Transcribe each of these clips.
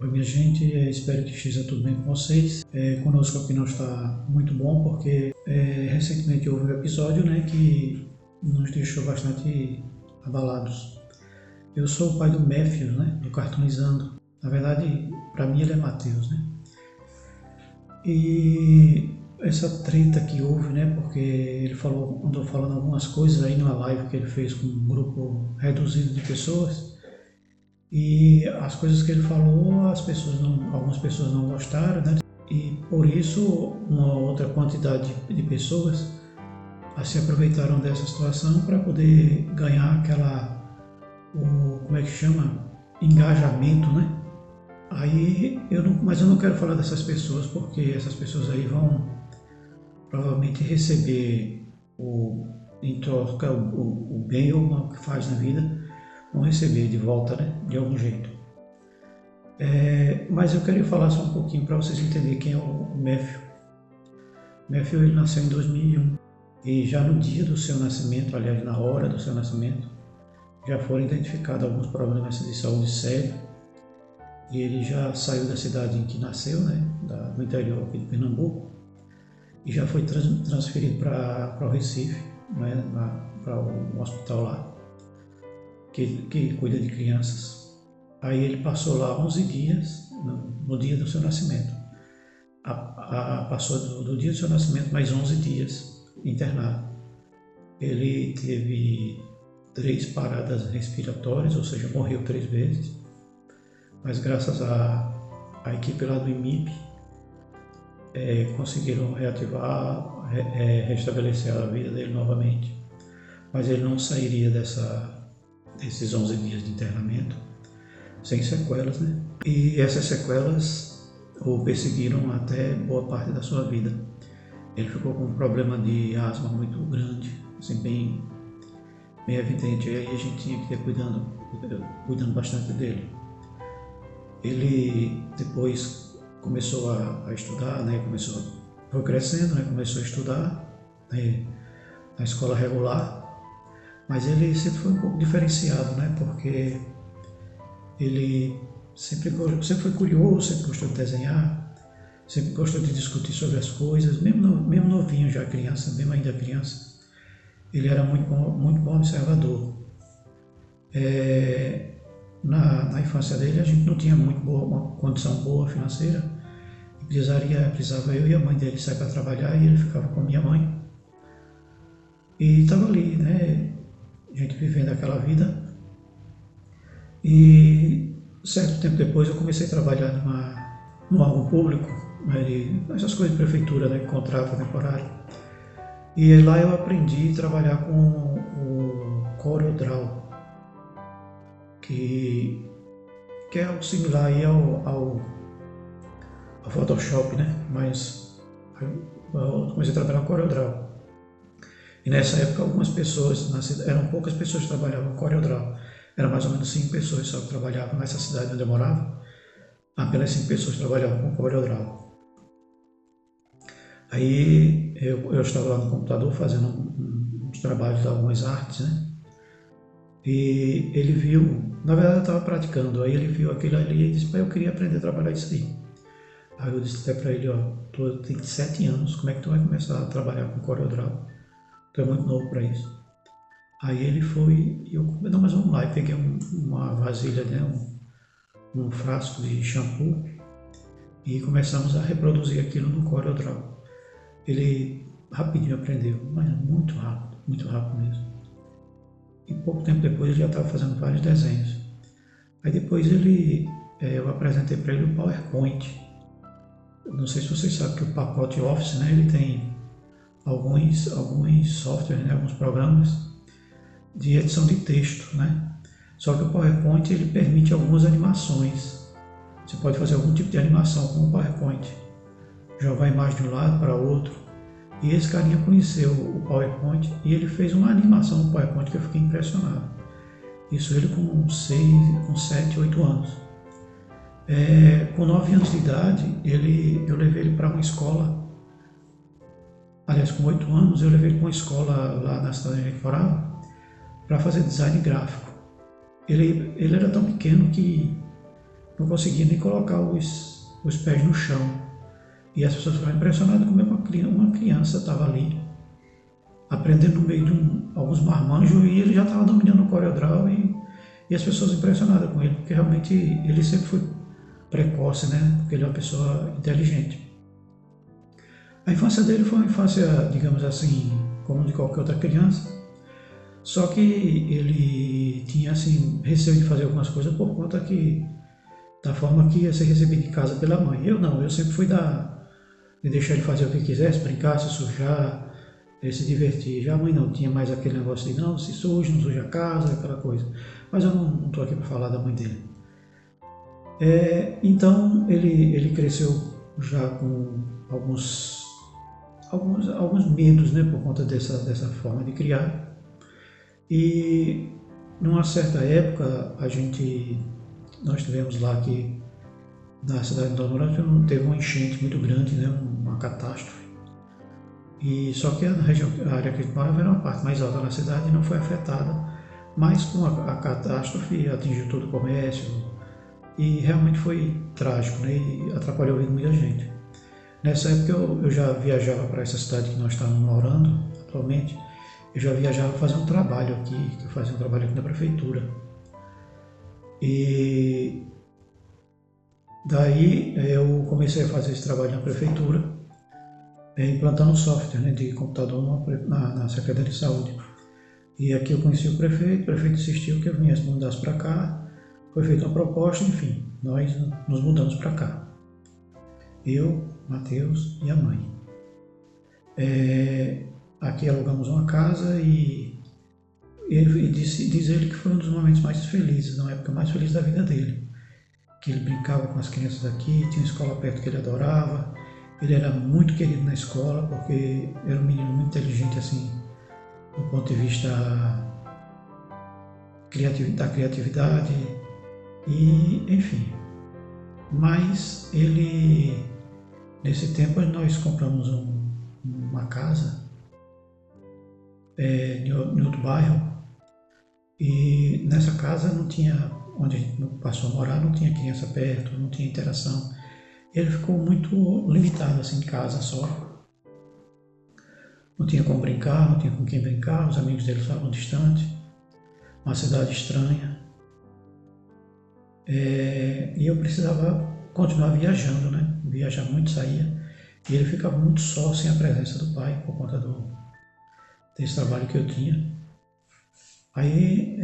Oi, minha gente, espero que esteja tudo bem com vocês. Conosco aqui não está muito bom porque recentemente houve um episódio, né, que nos deixou bastante abalados. Eu sou o pai do Matthews, né, do Cartoonizando. Na verdade, para mim ele é Matheus, né? E essa treta que houve, né, porque ele andou falando algumas coisas aí numa live que ele fez com um grupo reduzido de pessoas. E as coisas que ele falou, algumas pessoas não gostaram, né? E por isso uma outra quantidade de pessoas se aproveitaram dessa situação para poder ganhar como é que chama? Engajamento, né? Mas eu não quero falar dessas pessoas porque essas pessoas aí vão provavelmente receber em troca o bem ou o mal que faz na vida, vão receber de volta, né? De algum jeito. Mas eu queria falar só um pouquinho para vocês entenderem quem é o Matthew. Matthew ele nasceu em 2001 e já no dia do seu nascimento, aliás, na hora do seu nascimento, já foram identificados alguns problemas de saúde sérios e ele já saiu da cidade em que nasceu, né? Do interior aqui de Pernambuco, e já foi transferido para o Recife, né? Para um hospital lá que cuida de crianças. Aí ele passou lá 11 dias, no dia do seu nascimento. Passou do dia do seu nascimento mais 11 dias internado. Ele teve 3 paradas respiratórias, ou seja, morreu 3 vezes. Mas graças à equipe lá do IMIP, conseguiram reativar, restabelecer a vida dele novamente. Mas ele não sairia desses 11 dias de internamento sem sequelas, né? E essas sequelas o perseguiram até boa parte da sua vida. Ele ficou com um problema de asma muito grande, assim, bem evidente, e aí a gente tinha que ir cuidando bastante dele. Ele depois começou a estudar, né? Foi crescendo, né? Começou a estudar, né? Na escola regular, mas ele sempre foi um pouco diferenciado, né? Porque ele sempre foi curioso, sempre gostou de desenhar, sempre gostou de discutir sobre as coisas, mesmo novinho já criança, mesmo ainda criança, ele era muito bom observador. Na infância dele a gente não tinha uma condição boa financeira, precisava eu e a mãe dele sair para trabalhar e ele ficava com a minha mãe. E estava ali, né, a gente vivendo aquela vida. E certo tempo depois eu comecei a trabalhar num órgão público, né, essas coisas de prefeitura, né, contrato temporário. E lá eu aprendi a trabalhar com o CorelDRAW, que é algo similar aí ao Photoshop, né? Mas eu comecei a trabalhar com CorelDRAW. E nessa época eram poucas pessoas que trabalhavam com CorelDRAW. Eram mais ou menos 5 pessoas só que trabalhavam nessa cidade onde eu morava. Apenas 5 pessoas trabalhavam com CorelDRAW. Aí eu estava lá no computador fazendo uns trabalhos de algumas artes, né? E ele viu, na verdade eu estava praticando, aí ele viu aquilo ali e disse: eu queria aprender a trabalhar isso aí. Aí eu disse até para ele: tu tem 7 anos, como é que tu vai começar a trabalhar com CorelDRAW? Tu é muito novo para isso. Aí ele foi, e eu, não, mas vamos lá, eu peguei uma vasilha, né, um frasco de shampoo e começamos a reproduzir aquilo no CorelDRAW. Ele rapidinho aprendeu, mas muito rápido mesmo. E pouco tempo depois ele já estava fazendo vários desenhos. Aí depois eu apresentei para ele o PowerPoint. Não sei se vocês sabem que o pacote Office, né, ele tem alguns softwares, né, alguns programas de edição de texto, né? Só que o PowerPoint ele permite algumas animações. Você pode fazer algum tipo de animação com o PowerPoint, jogar a imagem de um lado para outro. E esse carinha conheceu o PowerPoint e ele fez uma animação no PowerPoint que eu fiquei impressionado. Isso ele com 7, 8 anos. Com 9 anos de idade, eu levei ele para uma escola. Aliás, com 8 anos, eu levei ele para uma escola lá na cidade onde ele morava, para fazer design gráfico. Ele era tão pequeno que não conseguia nem colocar os pés no chão. E as pessoas ficaram impressionadas como uma criança estava ali, aprendendo no meio de alguns marmanjos, e ele já estava dominando o CorelDRAW, e as pessoas impressionadas com ele, porque realmente ele sempre foi precoce, né? Porque ele é uma pessoa inteligente. A infância dele foi uma infância, digamos assim, como de qualquer outra criança, só que ele tinha assim receio de fazer algumas coisas por conta da forma que ia ser recebido em casa pela mãe. Eu não, eu sempre fui de deixar ele fazer o que quisesse, brincar, se sujar, se divertir. Já a mãe não tinha mais aquele negócio de não, se suja, não suja a casa, aquela coisa. Mas eu não estou aqui para falar da mãe dele. Então ele cresceu já com alguns medos, né, por conta dessa forma de criar. E numa certa época nós tivemos lá que na cidade de Nós Moramos teve uma enchente muito grande, né, uma catástrofe. E só que a área que a gente morava era uma parte mais alta da cidade e não foi afetada, mas com a catástrofe atingiu todo o comércio e realmente foi trágico, né, e atrapalhou a vida de muita gente. Nessa época eu já viajava para essa cidade que nós estamos morando atualmente. Eu já viajava para fazer um trabalho aqui, que eu fazia um trabalho aqui na prefeitura. E daí eu comecei a fazer esse trabalho na prefeitura, implantando software, né, de computador na Secretaria de Saúde. E aqui eu conheci o prefeito insistiu que eu viesse mudasse para cá, foi feita uma proposta, enfim, nós nos mudamos para cá. Eu, Matheus e a mãe. Aqui alugamos uma casa e diz ele que foi um dos momentos mais felizes, na época mais feliz da vida dele. Que ele brincava com as crianças aqui, tinha uma escola perto que ele adorava, ele era muito querido na escola porque era um menino muito inteligente assim, do ponto de vista da criatividade e enfim. Mas nesse tempo nós compramos uma casa em outro bairro, e nessa casa não tinha, onde a gente passou a morar, não tinha criança perto, não tinha interação. Ele ficou muito limitado assim em casa só. Não tinha como brincar, não tinha com quem brincar, os amigos dele estavam distantes, uma cidade estranha. E eu precisava continuar viajando, né? Viajar muito, saía. E ele ficava muito só, sem a presença do pai, por conta desse trabalho que eu tinha. Aí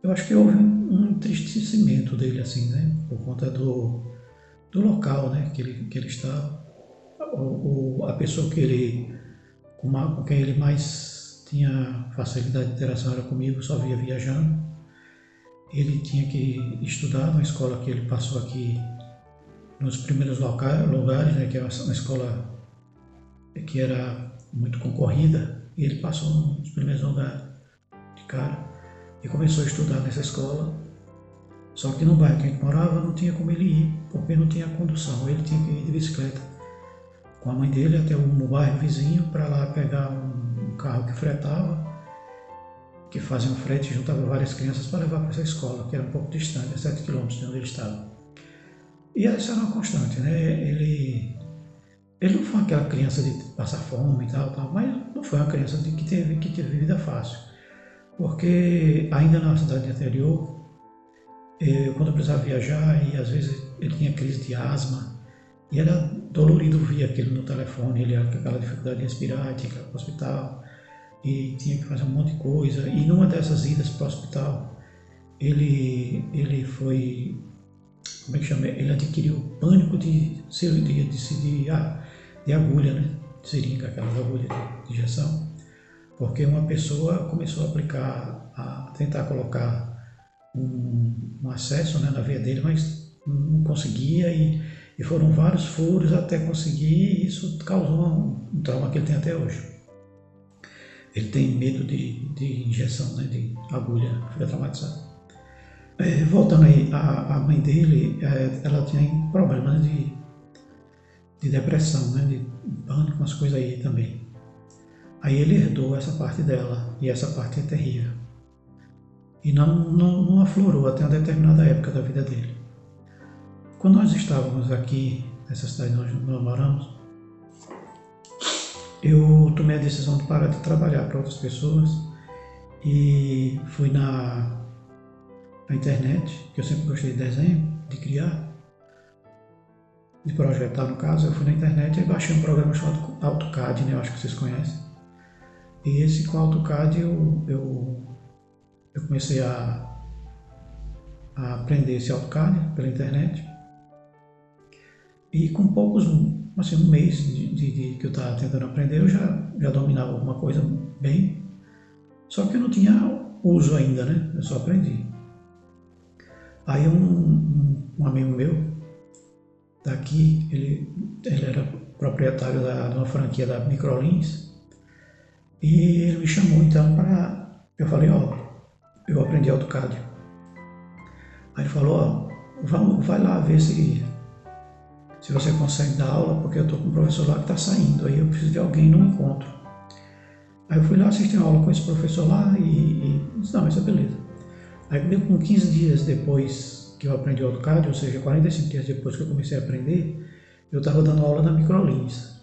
eu acho que houve um entristecimento dele, assim, né? Por conta do local, né? Que ele estava. A pessoa com quem ele mais tinha facilidade de interação era comigo, só via viajando. Ele tinha que estudar numa escola que ele passou aqui nos primeiros lugares, né, que era uma escola que era muito concorrida, e ele passou nos primeiros lugares de cara e começou a estudar nessa escola. Só que no bairro que a gente morava não tinha como ele ir, porque não tinha condução, ele tinha que ir de bicicleta com a mãe dele até um bairro vizinho para lá pegar um carro que fretava, que fazia um frete e juntava várias crianças para levar para essa escola, que era um pouco distante, a 7 km de onde ele estava. E essa era uma constante, né? Ele não foi aquela criança de passar fome e tal, mas não foi uma criança que teve vida fácil. Porque ainda na cidade anterior, quando eu precisava viajar, e às vezes ele tinha crise de asma, e era dolorido ver aquilo no telefone, ele era com aquela dificuldade de respirar, tinha que ir para o hospital, e tinha que fazer um monte de coisa. E numa dessas idas para o hospital, ele foi, como é que chama? Ele adquiriu pânico de cirurgia, de agulha, né? De seringa, aquelas agulhas de injeção, porque uma pessoa começou a tentar colocar um acesso, né, na veia dele, mas não conseguia, e foram vários furos até conseguir, e isso causou um trauma que ele tem até hoje. Ele tem medo de injeção, né, de agulha, fica traumatizado. Voltando aí, a mãe dele, ela tinha problemas de depressão, né, de pânico, umas coisas aí também. Aí ele herdou essa parte dela, e essa parte é terrível. e não aflorou até uma determinada época da vida dele. Quando nós estávamos aqui, nessa cidade onde nós moramos, eu tomei a decisão de parar de trabalhar para outras pessoas e fui na internet, que eu sempre gostei de desenho, de criar, de projetar no caso. Eu fui na internet e baixei um programa chamado AutoCAD, né? Eu acho que vocês conhecem. E esse com AutoCAD eu comecei a aprender esse AutoCAD pela internet. E com poucos, assim, um mês que eu estava tentando aprender, eu já dominava alguma coisa bem. Só que eu não tinha uso ainda, né? Eu só aprendi. Aí um amigo meu daqui, ele era proprietário de uma franquia da Microlins, e ele me chamou então para... Eu falei, ó, eu aprendi AutoCAD. Aí ele falou, ó, vai lá ver se você consegue dar aula, porque eu estou com um professor lá que está saindo, aí eu preciso de alguém no encontro. Aí eu fui lá assistir uma aula com esse professor lá e disse, não, isso é beleza. Aí com 15 dias depois que eu aprendi AutoCAD, ou seja, 45 dias depois que eu comecei a aprender, eu estava dando aula na Microlins.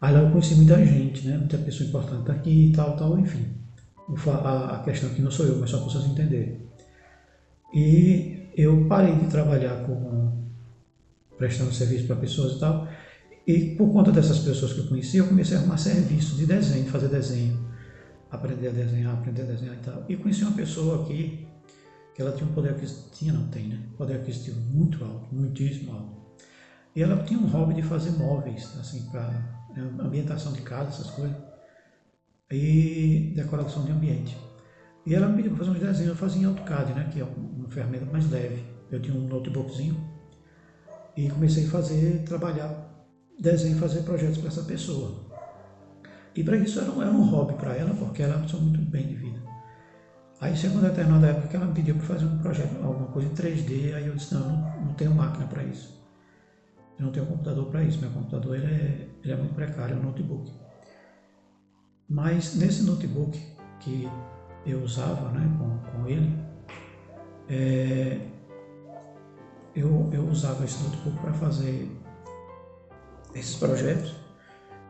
Aí lá eu conheci muita gente, né? Muita pessoa importante aqui e tal, enfim. A questão aqui não sou eu, mas só para vocês entenderem. E eu parei de trabalhar prestando serviço para pessoas e tal. E por conta dessas pessoas que eu conheci, eu comecei a arrumar serviço de desenho, fazer desenho, aprender a desenhar e tal. E conheci uma pessoa aqui que ela tinha um poder aquisitivo, tinha, não tem, né? Poder aquisitivo muito alto, muitíssimo alto. E ela tinha um hobby de fazer móveis, assim, para ambientação de casa, essas coisas, e decoração de ambiente. E ela me pediu para fazer uns desenhos, eu fazia em AutoCAD, né? Que é uma ferramenta mais leve. Eu tinha um notebookzinho e comecei a trabalhar desenho, fazer projetos para essa pessoa. E para isso era um hobby para ela, porque ela é uma pessoa muito bem de vida. Aí chegou uma determinada época que ela me pediu para fazer um projeto, alguma coisa em 3D, aí eu disse, não tenho máquina para isso. Eu não tenho computador para isso, meu computador ele é muito precário, é um notebook. Mas nesse notebook que eu usava, né, com ele, eu usava esse notebook para fazer esses projetos,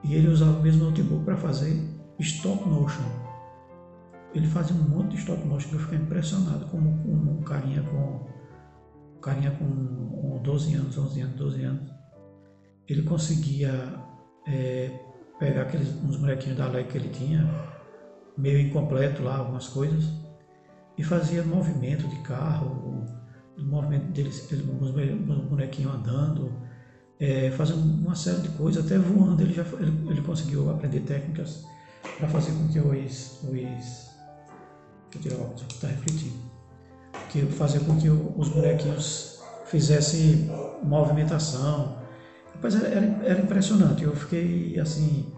e ele usava o mesmo notebook para fazer stop motion. Ele fazia um monte de stop motion que eu fiquei impressionado, como um carinha com 12 anos, 11 anos, 12 anos, ele conseguia pegar uns bonequinhos da Lego que ele tinha, meio incompleto lá, algumas coisas, e fazia movimento de carro, o movimento deles, os bonequinhos andando, fazendo uma série de coisas, até voando. Ele conseguiu aprender técnicas para fazer com que deixa eu tirar o óculos, está refletindo, que fazer com que os bonequinhos fizessem movimentação. Rapaz, era impressionante. Eu fiquei assim,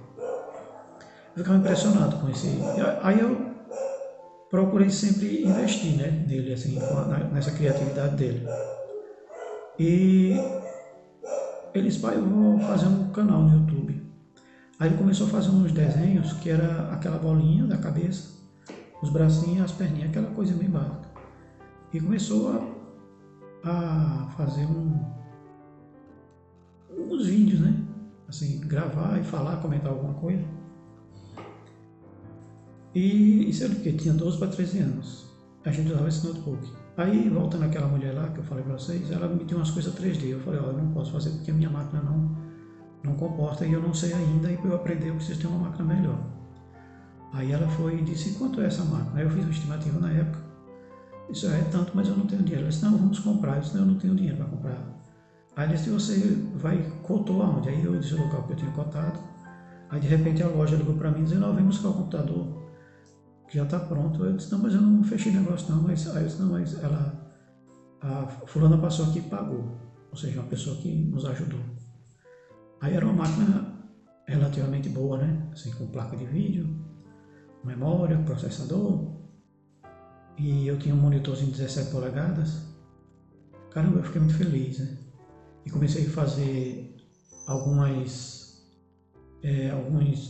eu ficava impressionado com esse. Aí eu procurei sempre investir, né, nele, assim, nessa criatividade dele. E ele disse, pai, eu vou fazer um canal no YouTube. Aí ele começou a fazer uns desenhos que era aquela bolinha da cabeça, os bracinhos, as perninhas, aquela coisa bem básica. E começou a fazer uns vídeos, né? Assim, gravar e falar, comentar alguma coisa. E isso era o quê? Tinha 12 para 13 anos. A gente usava esse notebook. Aí, voltando àquela mulher lá que eu falei para vocês, ela me deu umas coisas 3D. Eu falei, ó, eu não posso fazer porque a minha máquina não comporta e eu não sei ainda, e para eu aprender eu preciso ter uma máquina melhor. Aí ela foi e disse, quanto é essa máquina? Aí eu fiz uma estimativa na época. Isso é tanto, mas eu não tenho dinheiro. Ela disse, não, vamos comprar. Eu disse, não, eu não tenho dinheiro para comprar. Aí ele disse, você cotou aonde? Aí eu disse o local que eu tinha cotado. Aí de repente a loja ligou para mim dizendo, vem buscar o computador, que já está pronto. Eu disse, não, mas eu não fechei negócio não. Mas, aí eu disse, não, mas a fulana passou aqui e pagou. Ou seja, uma pessoa que nos ajudou. Aí era uma máquina relativamente boa, né? Assim, com placa de vídeo, memória, processador. E eu tinha um monitorzinho de 17 polegadas. Caramba, eu fiquei muito feliz, né? E comecei a fazer alguns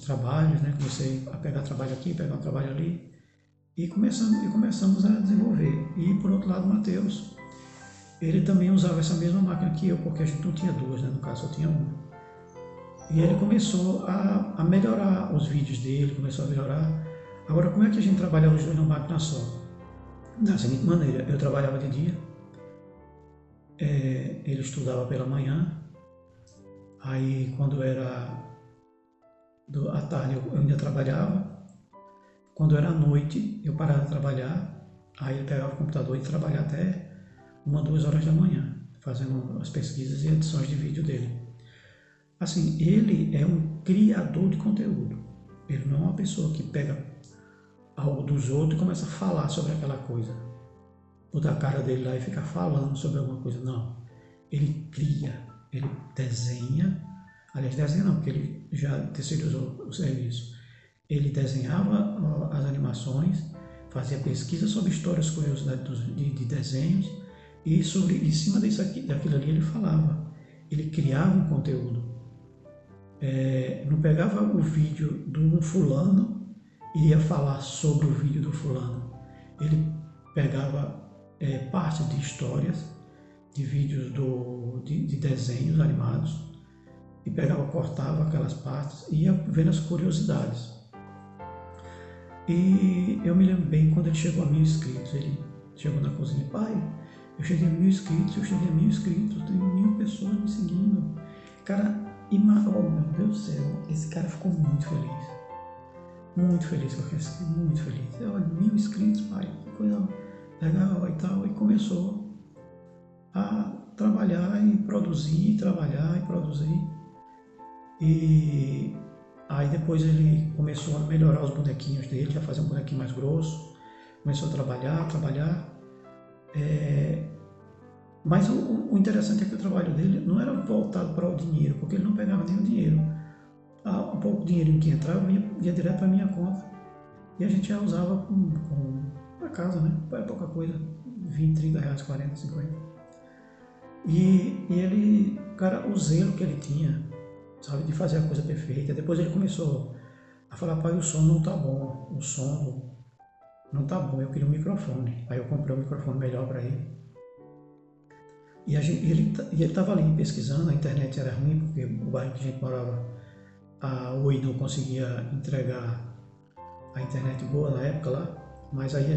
trabalhos, né? Comecei a pegar trabalho aqui, pegar um trabalho ali. começamos a desenvolver. E por outro lado, o Matheus, ele também usava essa mesma máquina que eu, porque a gente não tinha duas, né? No caso, só tinha uma. E ele começou a melhorar os vídeos dele, começou a melhorar. Agora, como é que a gente trabalhava os dois numa máquina só? Da seguinte maneira, eu trabalhava de dia, ele estudava pela manhã, aí quando era à tarde eu ainda trabalhava, quando era à noite eu parava de trabalhar, aí ele pegava o computador e trabalhava até 1, 2 horas da manhã, fazendo as pesquisas e edições de vídeo dele. Assim, ele é um criador de conteúdo, ele não é uma pessoa que pega algo dos outros e começa a falar sobre aquela coisa, botar a cara dele lá e ficar falando sobre alguma coisa, não. Ele cria, ele desenha, aliás, desenha não, porque ele já terceirizou o serviço. Ele desenhava as animações, fazia pesquisa sobre histórias, curiosidades de desenhos, e em cima daquilo ali ele falava. Ele criava um conteúdo. Não pegava o vídeo de um fulano e ia falar sobre o vídeo do fulano. Ele pegava parte de histórias, de vídeos de desenhos animados, e pegava, cortava aquelas partes e ia vendo as curiosidades. E eu me lembro bem quando ele chegou a 1.000 inscritos, ele chegou na cozinha, pai, eu cheguei a 1.000 inscritos, tenho 1.000 pessoas me seguindo. Cara, oh meu Deus do céu, esse cara ficou muito feliz com aquilo, muito feliz. Olha, 1.000 inscritos, pai, que coisa legal e tal, e começou a trabalhar e produzir, e aí depois ele começou a melhorar os bonequinhos dele, já fazia um bonequinho mais grosso, começou a trabalhar. Mas o interessante é que o trabalho dele não era voltado para o dinheiro, porque ele não pegava nem o dinheiro. O pouco dinheirinho que entrava ia direto para a minha conta. E a gente já usava para casa, né? Era pouca coisa, 20, 30 reais, 40, 50. E ele, cara, o zelo que ele tinha, sabe, de fazer a coisa perfeita. Depois ele começou a falar, pai, o som não tá bom, o som não tá bom, eu queria um microfone. Aí eu comprei um microfone melhor para ele. E ele estava ali pesquisando, a internet era ruim, porque o bairro que a gente morava, a Oi não conseguia entregar a internet boa na época lá, mas aí a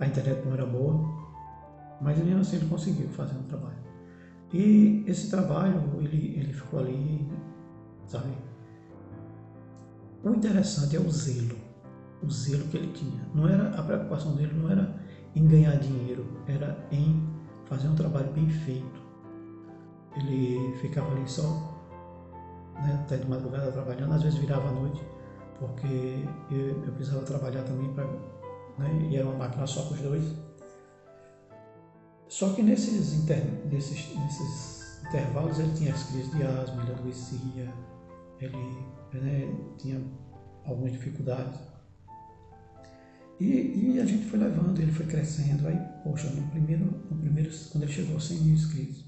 internet não era boa, mas mesmo assim ele conseguiu fazer um trabalho. E esse trabalho, ele ficou ali, sabe? O interessante é o zelo que ele tinha. A preocupação dele não era em ganhar dinheiro, era em fazer um trabalho bem feito. Ele ficava ali só, né, até de madrugada trabalhando, às vezes virava à noite, porque eu precisava trabalhar também, né, e era uma máquina só para os dois. Só que nesses intervalos ele tinha as crises de asma, ele adoecia, ele, né, tinha algumas dificuldades. E a gente foi levando, ele foi crescendo. Aí, poxa, no primeiro, quando ele chegou a 100.000 inscritos,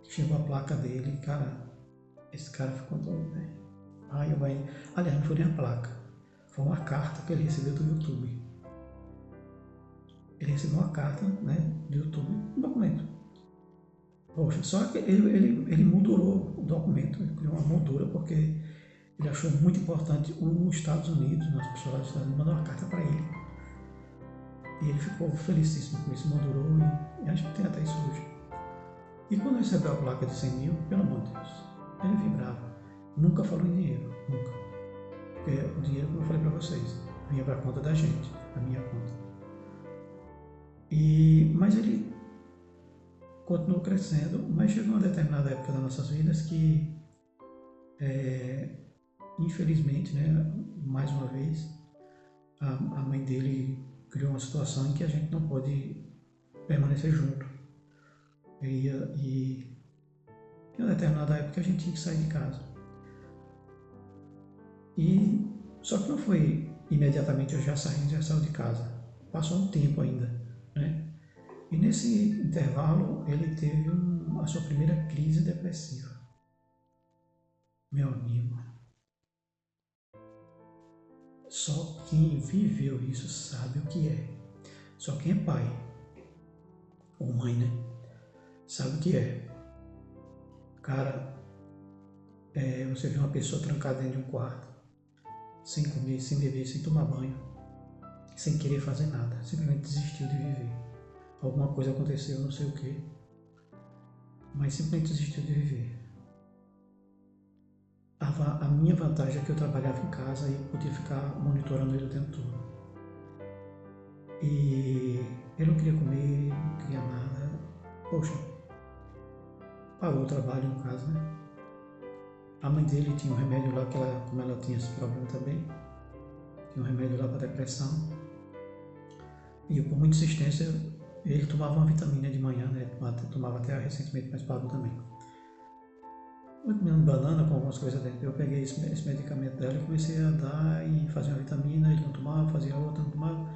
chegou a placa dele, cara, esse cara ficou doido, né? Aliás, não foi nem a placa, foi uma carta que ele recebeu do YouTube. Ele recebeu uma carta, né, do YouTube, um documento. Poxa, só que ele moldurou o documento, ele criou uma moldura, porque ele achou muito importante os Estados Unidos, as pessoas dos Estados Unidos mandaram uma carta para ele. E ele ficou felicíssimo com isso, moldurou, e a gente tem até isso hoje. E quando recebeu a placa de 100.000, pelo amor de Deus, ele vibrava. Nunca falou em dinheiro, nunca. Porque o dinheiro, como eu falei para vocês, vinha para a conta da gente, a minha conta. Mas ele continuou crescendo, mas chegou uma determinada época das nossas vidas que, infelizmente, né, mais uma vez, a mãe dele criou uma situação em que a gente não pôde permanecer junto. E em uma determinada época a gente tinha que sair de casa. Só que não foi imediatamente eu já saiu de casa. Passou um tempo ainda, né? E nesse intervalo ele teve a sua primeira crise depressiva. Meu amigo. Só quem viveu isso sabe o que é. Só quem é pai, ou mãe, né? Sabe o que é. Cara, você vê uma pessoa trancada dentro de um quarto, sem comer, sem beber, sem tomar banho, sem querer fazer nada, simplesmente desistiu de viver. Alguma coisa aconteceu, não sei o que, mas simplesmente desistiu de viver. A minha vantagem é que eu trabalhava em casa e podia ficar monitorando ele o tempo todo. E ele não queria comer, não queria nada. Poxa, parou o trabalho no caso, né? A mãe dele tinha um remédio lá, como ela tinha esse problema também, tinha um remédio lá para depressão. E por muita insistência, ele tomava uma vitamina de manhã, né? Tomava até recentemente, mas parou também. Eu comendo banana com algumas coisas dentro. Eu peguei esse medicamento dela e comecei a dar e fazer uma vitamina, ele não tomava, fazia outra, não tomava.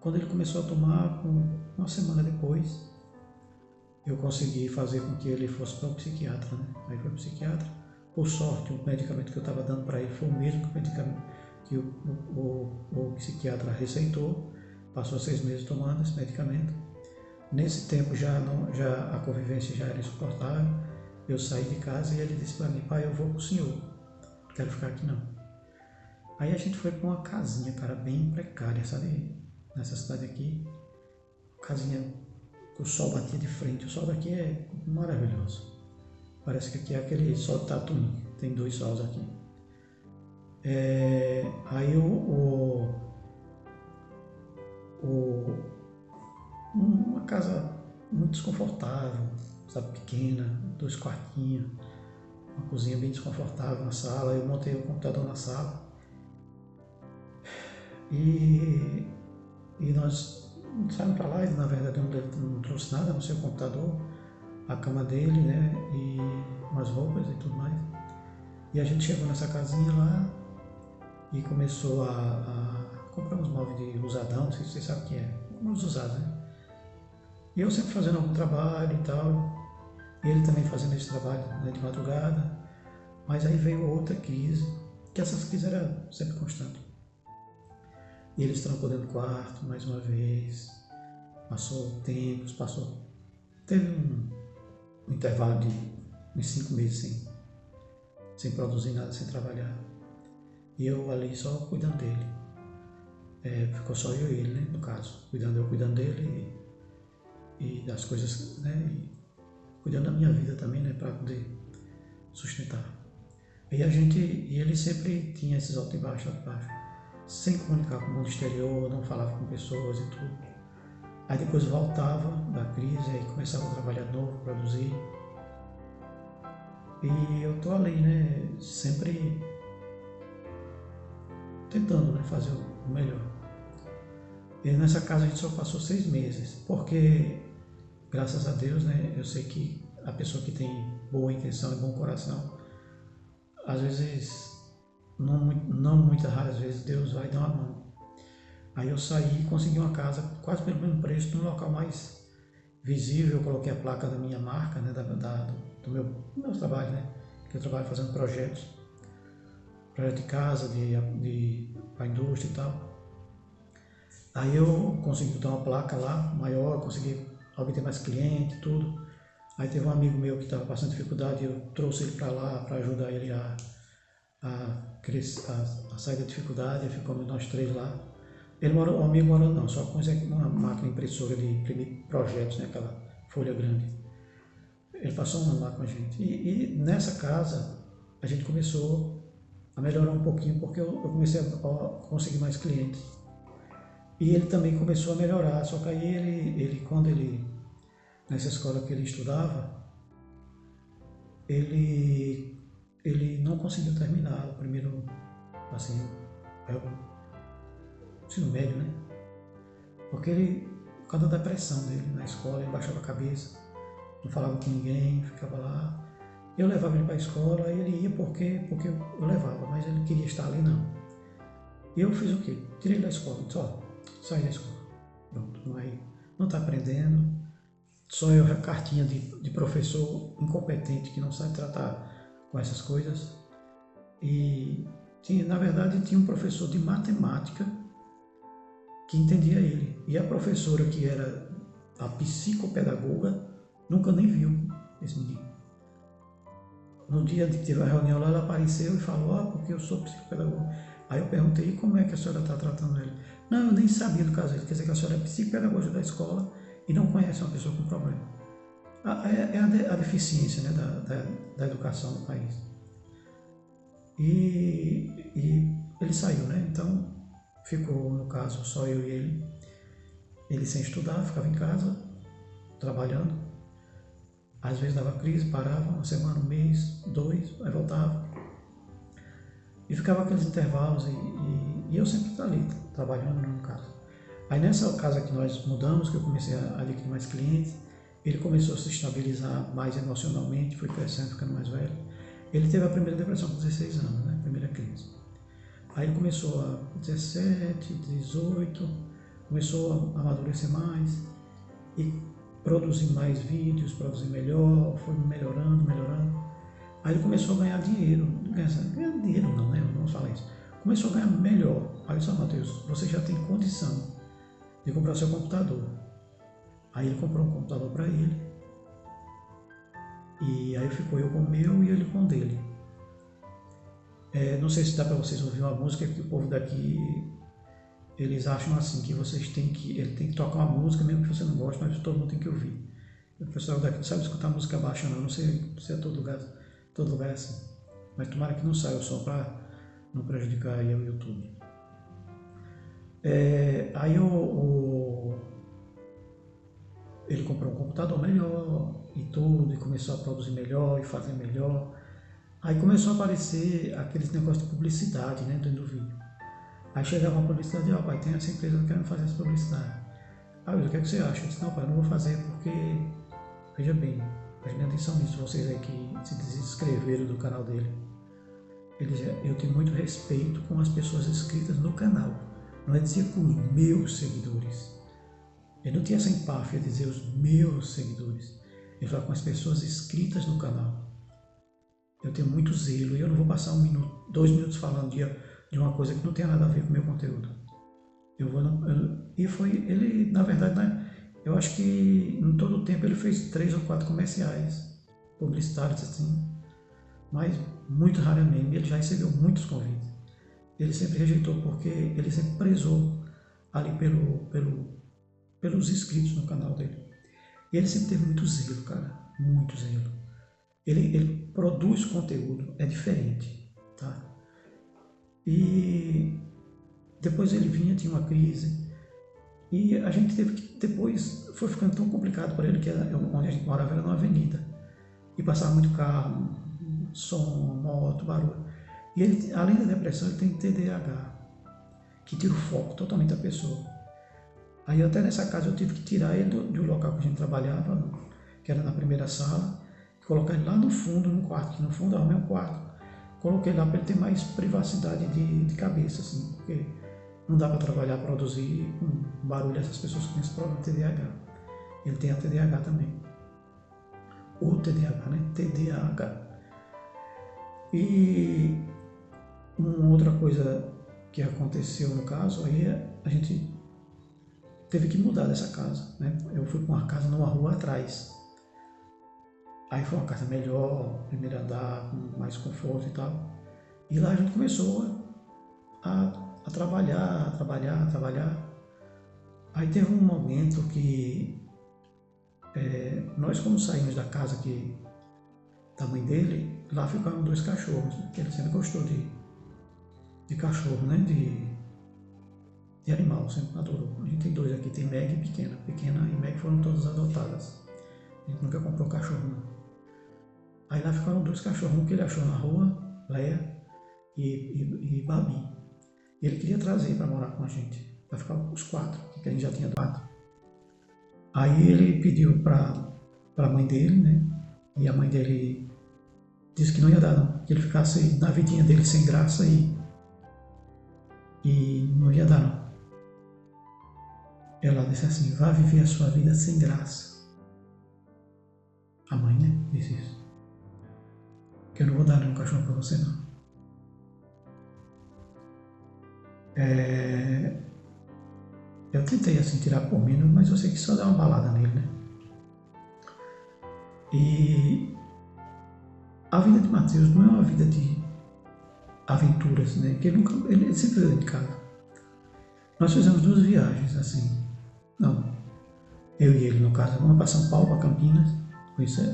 Quando ele começou a tomar, uma semana depois, eu consegui fazer com que ele fosse para o psiquiatra, né? Aí foi para o psiquiatra. Por sorte, o medicamento que eu estava dando para ele foi o mesmo medicamento que o psiquiatra receitou. Passou 6 meses tomando esse medicamento. Nesse tempo já a convivência já era insuportável. Eu saí de casa e ele disse para mim: pai, eu vou com o senhor, não quero ficar aqui não. Aí a gente foi para uma casinha, cara, bem precária, sabe? Nessa cidade aqui, casinha que o sol batia de frente. O sol daqui é maravilhoso. Parece que aqui é aquele sol de Tatuí, tem 2 sols aqui. Aí uma casa muito desconfortável, sabe, pequena, 2 quartinhos, uma cozinha bem desconfortável, uma sala. Eu montei o computador na sala e nós saímos para lá. E na verdade não trouxe nada, não sei, o computador, a cama dele, né, e umas roupas e tudo mais. E a gente chegou nessa casinha lá e começou a comprar uns móveis de usadão, não sei se vocês sabem o que é, uns usados, né? E eu sempre fazendo algum trabalho e tal, e ele também fazendo esse trabalho, né, de madrugada. Mas aí veio outra crise, que essas crises eram sempre constantes. E ele se trancou dentro do quarto mais uma vez, passou tempos, teve um intervalo de uns 5 meses sem produzir nada, sem trabalhar. E eu ali só cuidando dele. Ficou só eu e ele, né, no caso, cuidando dele e das coisas, né, e cuidando da minha vida também, né, para poder sustentar. E ele sempre tinha esses altos e baixos, sem comunicar com o mundo exterior, não falava com pessoas e tudo. Aí depois voltava da crise, aí começava a trabalhar de novo, produzir. E eu tô ali, né, sempre tentando, né, fazer o melhor. E nessa casa a gente só passou 6 meses, porque, graças a Deus, né, eu sei que a pessoa que tem boa intenção e bom coração, às vezes, não muitas raras vezes, Deus vai dar uma mão. Aí eu saí e consegui uma casa quase pelo mesmo preço, num local mais visível. Eu coloquei a placa da minha marca, né, do meu trabalho, né, que eu trabalho fazendo projeto de casa, para a indústria e tal. Aí eu consegui botar uma placa lá maior, consegui obter mais cliente, tudo. Aí teve um amigo meu que estava passando dificuldade, eu trouxe ele para lá para ajudar ele a sair da dificuldade. Ficamos nós 3 lá. O amigo morou não, só com uma máquina impressora de imprimir projetos, né, aquela folha grande. Ele passou um ano lá com a gente. E nessa casa a gente começou a melhorar um pouquinho, porque eu comecei a conseguir mais clientes. E ele também começou a melhorar, só que aí nessa escola que ele estudava, ele não conseguiu terminar o primeiro, assim, o ensino médio, né? Porque por causa da depressão dele na escola, ele baixava a cabeça, não falava com ninguém, ficava lá. Eu levava ele para a escola e ele ia porque eu levava, mas ele queria estar ali não. E eu fiz o quê? Tirei ele da escola, disse: ó, sai da escola. Pronto, não está aprendendo. Só eu, a cartinha de professor incompetente que não sabe tratar com essas coisas. E Na verdade, tinha um professor de matemática que entendia ele. E a professora, que era a psicopedagoga, nunca nem viu esse menino. No dia que teve a reunião lá, ela apareceu e falou, porque eu sou psicopedagoga. Aí eu perguntei, como é que a senhora está tratando ele? Não, eu nem sabia do caso dele. Quer dizer que a senhora é psicopedagoga da escola e não conhece uma pessoa com problema. É a deficiência, né, da educação no país. E ele saiu, né? Então ficou, no caso, só eu e ele. Ele sem estudar, ficava em casa, trabalhando. Às vezes dava crise, parava uma semana, um mês, 2, aí voltava. E ficava aqueles intervalos e eu sempre ali, trabalhando no caso. Aí nessa casa que nós mudamos, que eu comecei a adquirir mais clientes, ele começou a se estabilizar mais emocionalmente, foi crescendo, ficando mais velho. Ele teve a primeira depressão com 16 anos, né? Primeira crise. Aí ele começou a 17, 18, começou a amadurecer mais e produzir mais vídeos, produzir melhor, foi melhorando. Aí ele começou a ganhar dinheiro. Ganhar dinheiro não, né? Vamos falar isso. Começou a ganhar melhor. Aí eu disse, Matheus, você já tem condição de comprar seu computador. Aí ele comprou um computador para ele. E aí ficou eu com o meu e ele com o dele. Não sei se dá para vocês ouvir uma música que o povo daqui, eles acham assim, que ele tem que tocar uma música, mesmo que você não goste, mas todo mundo tem que ouvir. O pessoal daqui não sabe escutar música baixa não sei se é todo lugar é assim. Mas tomara que não saia o som para não prejudicar aí o YouTube. Aí ele comprou um computador melhor e tudo, e começou a produzir melhor e fazer melhor. Aí começou a aparecer aqueles negócios de publicidade, né, dentro do vídeo. Aí chegava uma publicidade, pai, tem essa empresa que quer fazer essa publicidade. Aí eu, o que é que você acha? Eu disse, não, pai, eu não vou fazer porque, veja bem, preste atenção nisso, vocês aí que se desinscreveram do canal dele. Ele dizia, eu tenho muito respeito com as pessoas inscritas no canal. Não é dizer com os meus seguidores. Ele não tinha essa empáfia de dizer os meus seguidores. Ele falava com as pessoas inscritas no canal. Eu tenho muito zelo e eu não vou passar 1 minuto, 2 minutos falando de uma coisa que não tem nada a ver com o meu conteúdo. Ele, na verdade, né, eu acho que em todo o tempo ele fez 3 ou 4 comerciais publicitários assim, mas muito raramente. Ele já recebeu muitos convites. Ele sempre rejeitou porque ele sempre prezou ali pelos inscritos no canal dele. E ele sempre teve muito zelo, cara, muito zelo. Ele produz conteúdo, é diferente, tá? E depois ele vinha, tinha uma crise, e a gente teve que, depois, foi ficando tão complicado para ele, que onde a gente morava era numa avenida, e passava muito carro, som, moto, barulho. E ele, além da depressão, ele tem TDAH, que tira o foco totalmente da pessoa. Aí até nessa casa eu tive que tirar ele do local que a gente trabalhava, que era na primeira sala, colocar ele lá no fundo, no quarto, que no fundo arrumei um quarto. Coloquei lá para ele ter mais privacidade de cabeça, assim, porque não dá para trabalhar, produzir com barulho essas pessoas que têm esse problema de TDAH. Ele tem a TDAH também. O TDAH, né? TDAH. E uma outra coisa que aconteceu no caso, aí a gente teve que mudar dessa casa, né? Eu fui para uma casa numa rua atrás. Aí foi uma casa melhor, primeiro andar, com mais conforto e tal. E lá a gente começou a trabalhar. Aí teve um momento que nós, como saímos da casa da mãe dele, lá ficaram 2 cachorros, que ele sempre gostou de cachorro, né? De animal, sempre adorou. A gente tem 2 aqui, tem Meg e Pequena. Pequena e Meg foram todas adotadas. A gente nunca comprou cachorro, não. Aí lá ficaram 2 cachorros, um que ele achou na rua, Leia e Babi. E ele queria trazer para morar com a gente, para ficar os 4, que a gente já tinha 4. Aí ele pediu para a mãe dele, né? E a mãe dele disse que não ia dar, não, que ele ficasse na vidinha dele sem graça e não ia dar, não. Ela disse assim, vá viver a sua vida sem graça. A mãe, né, disse isso. Que eu não vou dar nenhum cachorro para você, não. Eu tentei assim tirar por mim, mas eu sei que só dá uma balada nele, né? E a vida de Matheus não é uma vida de aventuras, né? Que ele sempre veio de casa. Nós fizemos 2 viagens, assim. Não, eu e ele, no caso, uma para São Paulo, para Campinas, conhecer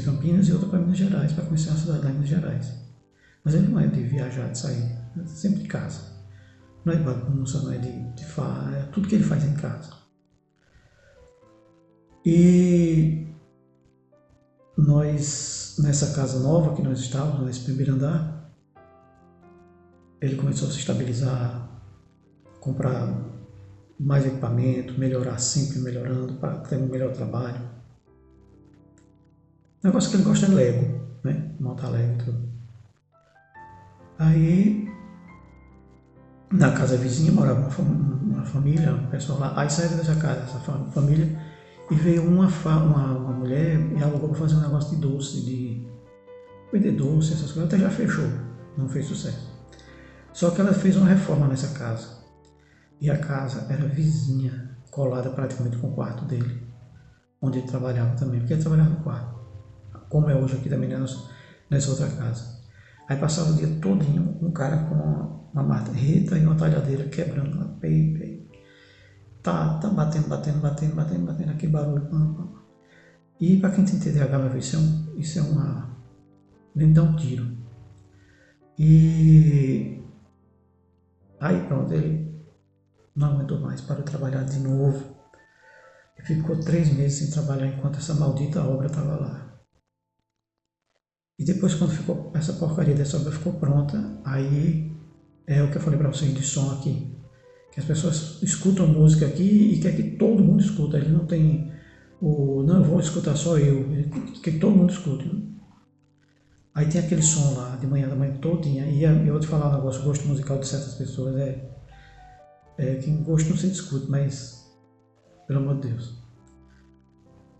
Campinas, e outra para Minas Gerais, para conhecer uma cidade lá em Minas Gerais. Mas ele não é de viajar, de sair, é sempre de casa. Não é de bagunça, não é de farra, é tudo que ele faz em casa. E nós, nessa casa nova que nós estávamos, nesse primeiro andar, ele começou a se estabilizar, comprar mais equipamento, melhorar, sempre melhorando, para ter um melhor trabalho. O negócio que ele gosta é Lego, né? Montar Lego e tudo. Aí, na casa vizinha, morava uma família, um pessoal lá. Aí saiu dessa casa, essa família, e veio uma mulher e alugou para fazer um negócio de doce, de vender doce, essas coisas. Até já fechou, não fez sucesso. Só que ela fez uma reforma nessa casa. E a casa era vizinha, colada praticamente com o quarto dele, onde ele trabalhava também, porque ele trabalhava no quarto, como é hoje aqui também nessa outra casa. Aí passava o dia todinho um cara com uma marreta e uma talhadeira quebrando lá, tá batendo, aquele barulho. E para quem tem TDAH, meu filho, isso é uma... nem dá um tiro. E aí pronto, ele não aguentou mais, parou de trabalhar de novo. E ficou 3 meses sem trabalhar enquanto essa maldita obra estava lá. E depois, quando ficou essa porcaria dessa obra ficou pronta, aí é o que eu falei para vocês de som aqui. Que as pessoas escutam música aqui e quer que todo mundo escuta. Ele não tem não, eu vou escutar só eu. Ele quer que todo mundo escute. Aí tem aquele som lá, de manhã, da manhã todinha. E eu vou te falar um negócio, o gosto musical de certas pessoas que gosto não se discute, mas pelo amor de Deus.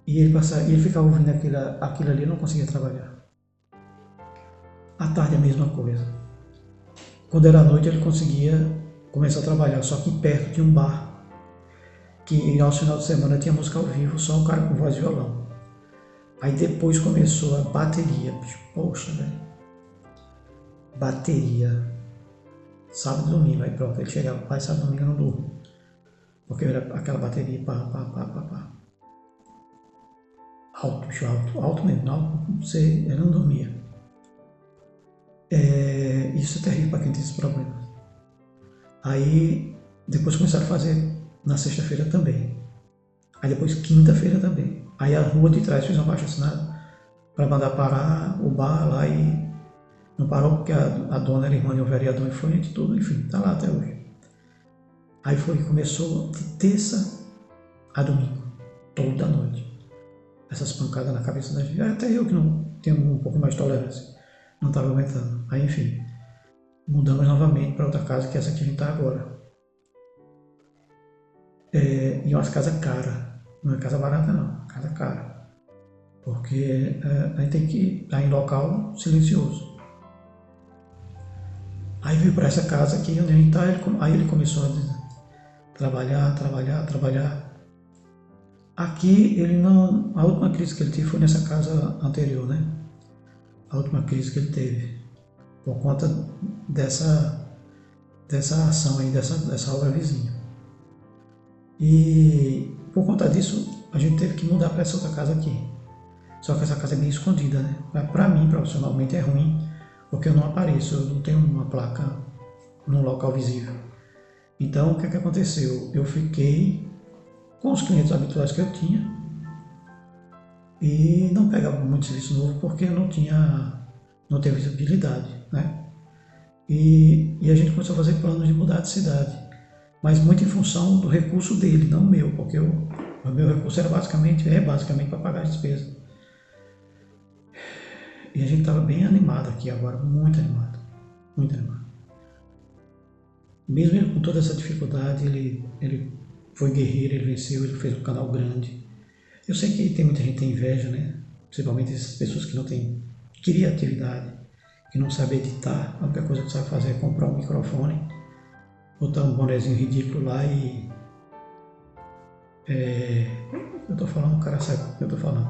E ele ficava ouvindo aquilo ali e não conseguia trabalhar. À tarde a mesma coisa. Quando era à noite ele conseguia começar a trabalhar, só que perto tinha um bar, que aos finais de semana tinha música ao vivo, só um cara com voz e violão. Aí depois começou a bateria, poxa, velho. Bateria. Sábado e domingo, aí pronto, ele chegava, pai, sábado e domingo eu não durmo. Porque era aquela bateria, pá. Alto, bicho, alto mesmo, alto, ele não dormia. Isso é terrível para quem tem esses problemas. Aí depois começaram a fazer na sexta-feira também. Aí depois quinta-feira também. Aí a rua de trás fez uma baixa assinada para mandar parar o bar lá e não parou porque a dona era irmã de um vereador em frente e tudo, enfim, tá lá até hoje. Aí começou de terça a domingo, toda noite. Essas pancadas na cabeça da gente. Até eu que não tenho um pouco mais de tolerância, não estava aguentando. Aí enfim, mudamos novamente para outra casa, que é essa que a gente está agora. E é uma casa cara, não é casa barata não, é uma casa cara. Porque a gente tem que estar em local silencioso. Aí veio para essa casa aqui onde a gente está, aí ele começou a trabalhar. Aqui ele não. A última crise que ele teve foi nessa casa anterior, né? A última crise que ele teve. Por conta dessa ação aí, dessa obra vizinha. E por conta disso, a gente teve que mudar para essa outra casa aqui. Só que essa casa é bem escondida, né? Para mim, profissionalmente, é ruim, porque eu não apareço, eu não tenho uma placa num local visível. Então, o que aconteceu? Eu fiquei com os clientes habituais que eu tinha e não pegava muito serviço novo porque eu não tinha visibilidade, né? E a gente começou a fazer planos de mudar de cidade, mas muito em função do recurso dele, não o meu, porque o meu recurso era basicamente para pagar as despesas. E a gente estava bem animado aqui agora, muito animado. Mesmo ele, com toda essa dificuldade, ele foi guerreiro, ele venceu, ele fez um canal grande. Eu sei que tem muita gente que tem inveja, né? Principalmente essas pessoas que não têm criatividade, que não sabem editar. A única coisa que sabe fazer é comprar um microfone botar um bonezinho ridículo lá e... eu tô falando, o cara sabe o que eu tô falando.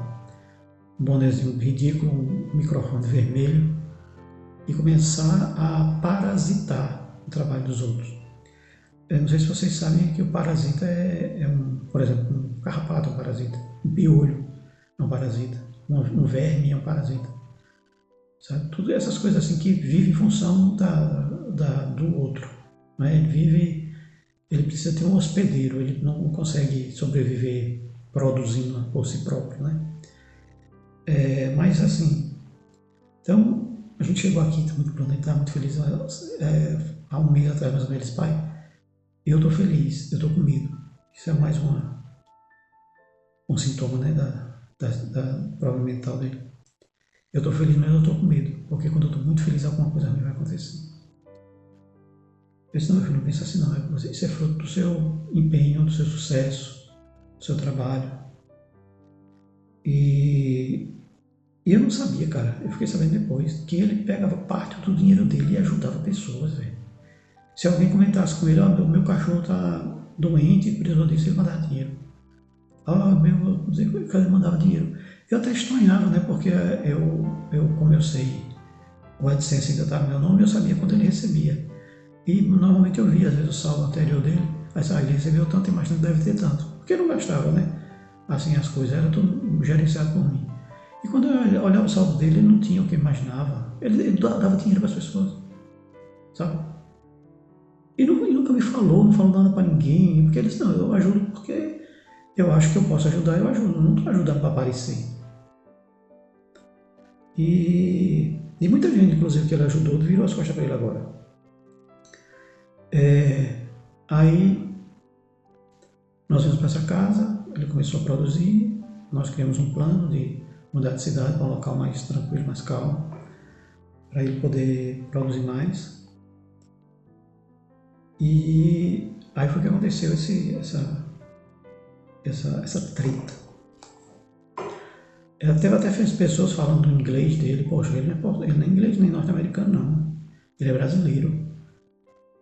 Um bonezinho ridículo, um microfone vermelho e começar a parasitar o trabalho dos outros. Eu não sei se vocês sabem que o parasita por exemplo, um carrapato é um parasita, um piolho é um parasita, um verme é um parasita. Sabe? Tudo essas coisas assim que vivem em função do outro. Né? Ele precisa ter um hospedeiro, ele não consegue sobreviver produzindo por si próprio. Né? Mas assim, então a gente chegou aqui, está muito planejado, está muito feliz. Há um mês atrás, mais ou menos, pai, eu estou feliz, eu estou com medo. Isso é mais um sintoma, né, da prova mental dele. Eu estou feliz, mas eu estou com medo, porque quando eu estou muito feliz, alguma coisa ruim vai acontecer. Eu disse, não, meu filho, não pensa assim não, isso é fruto do seu empenho, do seu sucesso, do seu trabalho. E eu não sabia, cara, eu fiquei sabendo depois, que ele pegava parte do dinheiro dele e ajudava pessoas, velho. Se alguém comentasse com ele, meu cachorro tá doente, precisou disso, ele mandava dinheiro. Ele mandava dinheiro. Eu até estranhava, né, porque como eu sei, o AdSense ainda estava no meu nome, eu sabia quando ele recebia. E normalmente eu via, às vezes, o saldo anterior dele, aí ele recebeu tanto, imagina que deve ter tanto. Porque eu não gastava, né? Assim as coisas, era tudo gerenciado por mim. E quando eu olhava o saldo dele, ele não tinha o que eu imaginava. Ele dava dinheiro para as pessoas, sabe? E nunca me falou, não falou nada para ninguém, porque ele disse, não, eu ajudo porque eu acho que eu posso ajudar, eu ajudo, não estou ajudando para aparecer. E muita gente, inclusive, que ele ajudou, virou as costas para ele agora. Aí nós vimos para essa casa, ele começou a produzir, nós criamos um plano de mudar de cidade para um local mais tranquilo, mais calmo, para ele poder produzir mais. E aí foi que aconteceu essa treta. Teve até pessoas falando do inglês dele, poxa, ele não é inglês nem norte-americano não, ele é brasileiro,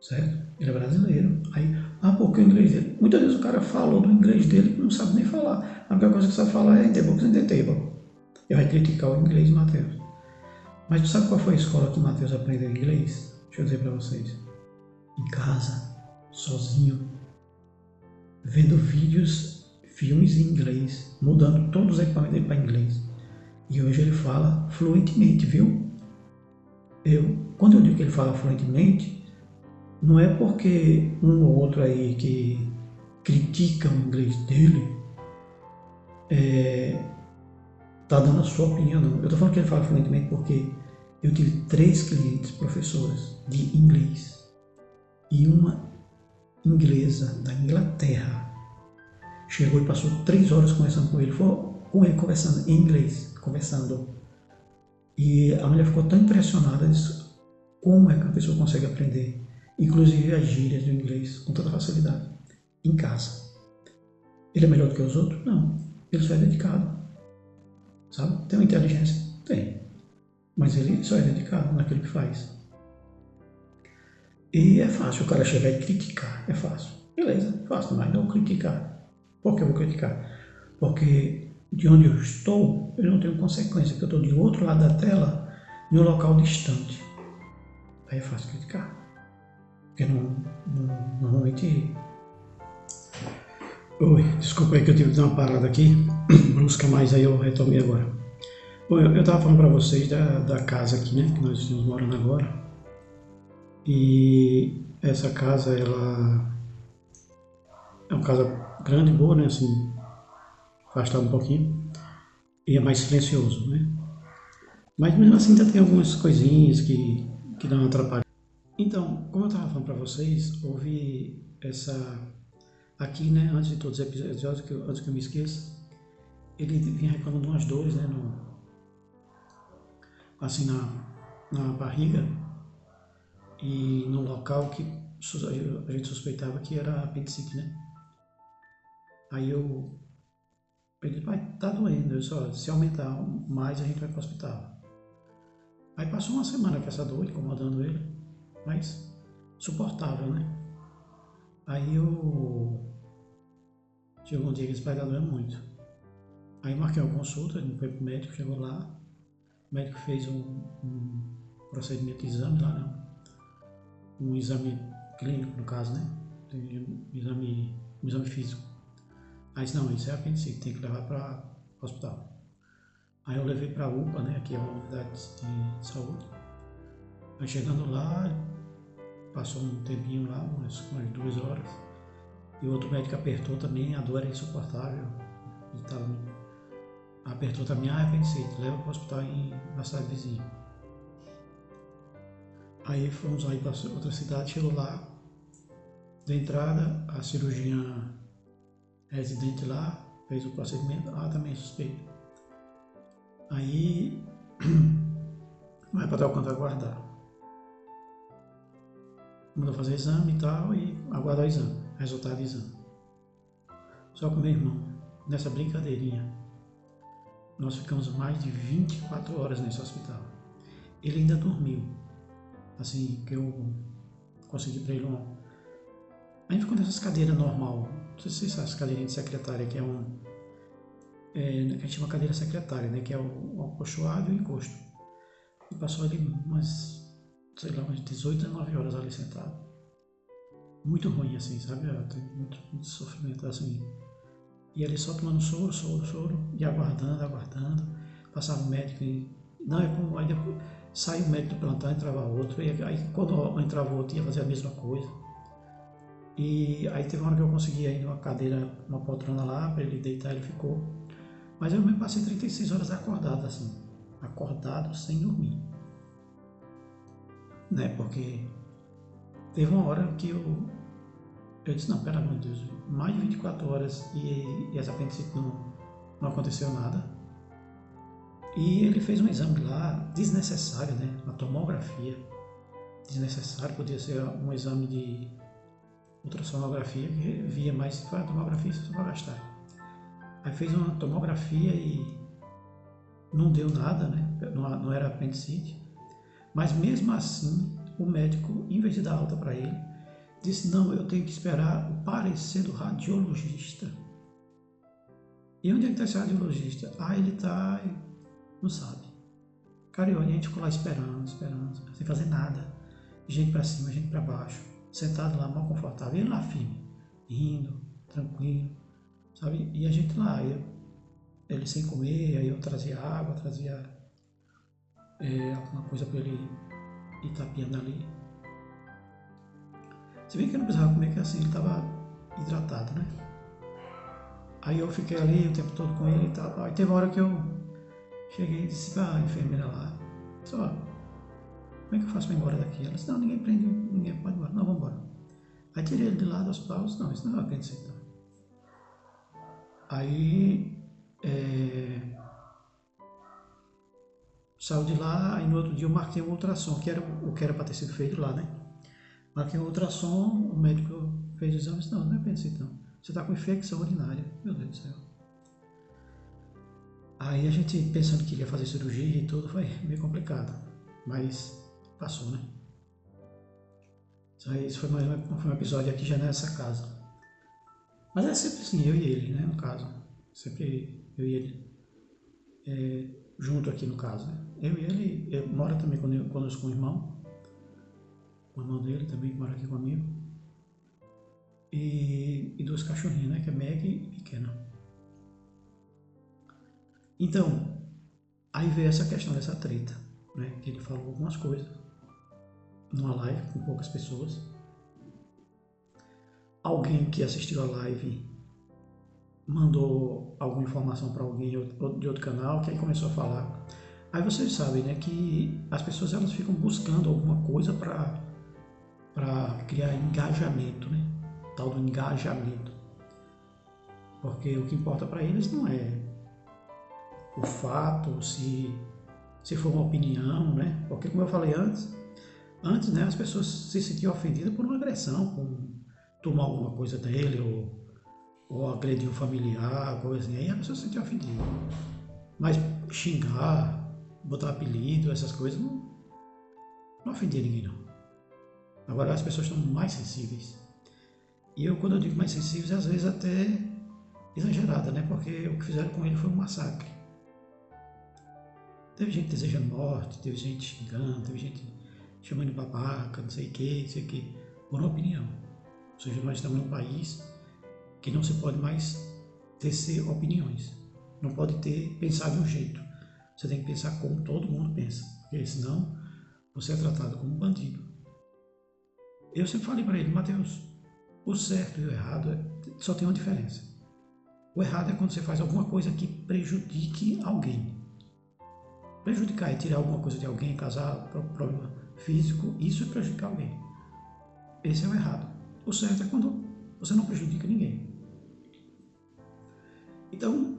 certo? Ele é brasileiro. Aí, porque o inglês dele, muitas vezes o cara falou do inglês dele que não sabe nem falar. A única coisa que sabe falar é in the books and the table. E vai criticar o inglês de Matheus. Mas tu sabe qual foi a escola que Matheus aprendeu inglês? Deixa eu dizer para vocês. Em casa, sozinho, vendo filmes em inglês, mudando todos os equipamentos dele para inglês. E hoje ele fala fluentemente, viu? Quando eu digo que ele fala fluentemente, não é porque um ou outro aí que critica o inglês dele está dando a sua opinião, não. Eu estou falando que ele fala fluentemente porque eu tive 3 clientes professoras de inglês e uma inglesa da Inglaterra chegou e passou 3 horas conversando com ele, conversando em inglês, conversando. E a mulher ficou tão impressionada, disse, como é que a pessoa consegue aprender, inclusive as gírias do inglês, com toda facilidade, em casa. Ele é melhor do que os outros? Não. Ele só é dedicado. Sabe? Tem uma inteligência? Tem. Mas ele só é dedicado naquilo que faz. E é fácil o cara chegar e criticar. É fácil. Beleza, fácil, mas não criticar. Por que eu vou criticar? Porque de onde eu estou, eu não tenho consequência, porque eu estou do outro lado da tela, em um local distante. Aí é fácil criticar. Porque normalmente... Oi, desculpa aí que eu tive que dar uma parada aqui, brusca, mas aí eu retomei agora. Bom, eu estava falando para vocês da casa aqui, né, que nós estamos morando agora. E essa casa, ela é uma casa grande, boa, né, assim, afastada um pouquinho, e é mais silencioso, né. Mas mesmo assim ainda tem algumas coisinhas que dão uma atrapalhada. Então, como eu estava falando para vocês, houve aqui, né, antes de todos os episódios, antes que eu me esqueça, ele vinha reclamando umas dores, né, assim na barriga e no local que a gente suspeitava que era apendicite, né. Aí ele vai, tá doendo, eu só, se aumentar mais a gente vai para o hospital. Aí passou uma semana com essa dor incomodando ele, mas suportável, né. Aí eu... Chegou um dia que esse pai tá doendo muito. Aí marquei uma consulta, ele foi pro médico, chegou lá. O médico fez um procedimento de exame lá, né? Um exame clínico, no caso, né? Um exame físico. Aí disse, não, isso é apendicite, tem que levar para o hospital. Aí eu levei para a UPA, né? Aqui é uma unidade de saúde. Aí chegando lá, passou um tempinho lá, umas 2 horas. E o outro médico apertou também, a dor era insuportável. Ele tava, apertou também, apendicite, leva para o hospital na cidade vizinha. Aí fomos aí para outra cidade, chegou lá, de entrada, a cirurgiã residente lá, fez o procedimento, também suspeito. Aí vai para dar o canto aguardar. Mandou fazer exame e tal, e aguardar o exame, resultado do exame. Só que, meu irmão, nessa brincadeirinha, nós ficamos mais de 24 horas nesse hospital. Ele ainda dormiu, assim, que eu consegui para ele um... A gente ficou nessas cadeiras normal, não sei se vocês sabem, as cadeirinhas de secretária, que é a gente chama cadeira secretária, né, que é o acolchoado e o encosto. E passou ali umas 18, 19 horas ali sentado. Muito ruim, assim, sabe? Tem muito sofrimento, assim. E ele só tomando soro, e aguardando. Passava o médico e... Não, aí depois saiu o médico do plantão, entrava outro. E aí quando entrava outro, ia fazer a mesma coisa. E aí teve uma hora que eu consegui ainda uma cadeira, uma poltrona lá, para ele deitar, ele ficou. Mas eu mesmo passei 36 horas acordado, assim. Acordado, sem dormir. Né? Porque teve uma hora que eu disse, não, pelo amor de Deus, mais de 24 horas e essa apendicite não aconteceu nada. E ele fez um exame lá, desnecessário, né? Uma tomografia. Desnecessário, podia ser um exame de ultrassonografia, que via mais se for a tomografia, se for gastar. Aí fez uma tomografia e não deu nada, né? Não era apendicite. Mas mesmo assim, o médico, em vez de dar alta para ele, disse, não, eu tenho que esperar o parecer do radiologista. E onde é que está esse radiologista? Ele está... não sabe. Cara, e a gente ficou lá esperando, sem fazer nada. Gente para cima, gente para baixo. Sentado lá, mal confortável. Ele lá firme, rindo, tranquilo, sabe? E a gente lá, ele sem comer, aí eu trazia água, trazia alguma coisa para ele ir tapeando ali. Se bem que eu não precisava comer, que assim, ele estava hidratado, né? Aí eu fiquei ali o tempo todo com ele e tal. Aí teve uma hora que eu cheguei e disse pra enfermeira lá, só, como é que eu faço para ir embora daqui? Ela disse, não, ninguém prende, ninguém pode ir embora. Não, vamos embora. Aí tirei ele de lá do hospital, disse, não, isso não é apendicite. Aí saiu de lá, aí no outro dia eu marquei um ultrassom, que era o que era para ter sido feito lá, né? Marquei um ultrassom, o médico fez o exame e disse, não é apendicite não. Você está com infecção urinária. Meu Deus do céu. Aí a gente pensando que ia fazer cirurgia e tudo, foi meio complicado. Mas passou, né? Isso foi um episódio aqui já nessa casa. Mas é sempre assim, eu e ele, né? No caso. Sempre eu e ele. Junto aqui no caso, né? Eu e ele mora também conosco com o irmão. O irmão dele também mora aqui comigo. E 2 cachorrinhos, né? Que é Meg e Kenan. Então, aí veio essa questão dessa treta, né? Que ele falou algumas coisas numa live com poucas pessoas. Alguém que assistiu a live mandou alguma informação para alguém de outro canal, que aí começou a falar. Aí vocês sabem, né, que as pessoas elas ficam buscando alguma coisa para criar engajamento, né? Tal do engajamento. Porque o que importa para eles não é o fato, se for uma opinião, né? Porque como eu falei antes, né, as pessoas se sentiam ofendidas por uma agressão, por tomar alguma coisa dele ou agredir um familiar, coisa assim. Aí a pessoa se sentia ofendida. Mas xingar, botar apelido, essas coisas, não ofendia ninguém não. Agora as pessoas estão mais sensíveis. E eu, quando eu digo mais sensíveis, às vezes até exagerada, né? Porque o que fizeram com ele foi um massacre. Teve gente desejando morte, teve gente xingando, teve gente chamando de babaca, não sei o que, não sei o que, por uma opinião. Ou seja, nós estamos num país que não se pode mais tecer opiniões. Não pode pensar de um jeito. Você tem que pensar como todo mundo pensa, porque senão você é tratado como um bandido. Eu sempre falei para ele, Mateus, o certo e o errado só tem uma diferença. O errado é quando você faz alguma coisa que prejudique alguém. Prejudicar é tirar alguma coisa de alguém, causar problema físico, isso é prejudicar alguém. Esse é o errado. O certo é quando você não prejudica ninguém. Então,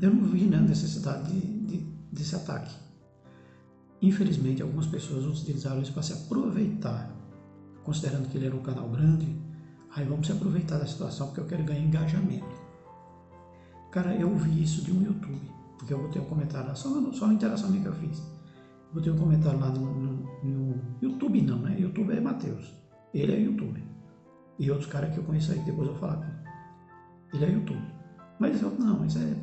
eu não vi necessidade desse ataque. Infelizmente, algumas pessoas utilizaram isso para se aproveitar, considerando que ele era um canal grande. Aí vamos se aproveitar da situação porque eu quero ganhar engajamento. Cara, eu vi isso de um YouTube, porque eu botei um comentário lá, só uma interação que eu fiz. Eu botei um comentário lá no YouTube, não, né? YouTube é Mateus. Ele é YouTube. E outros caras que eu conheço aí, depois eu vou falar aqui. Ele é YouTube. Mas eu, não, isso é.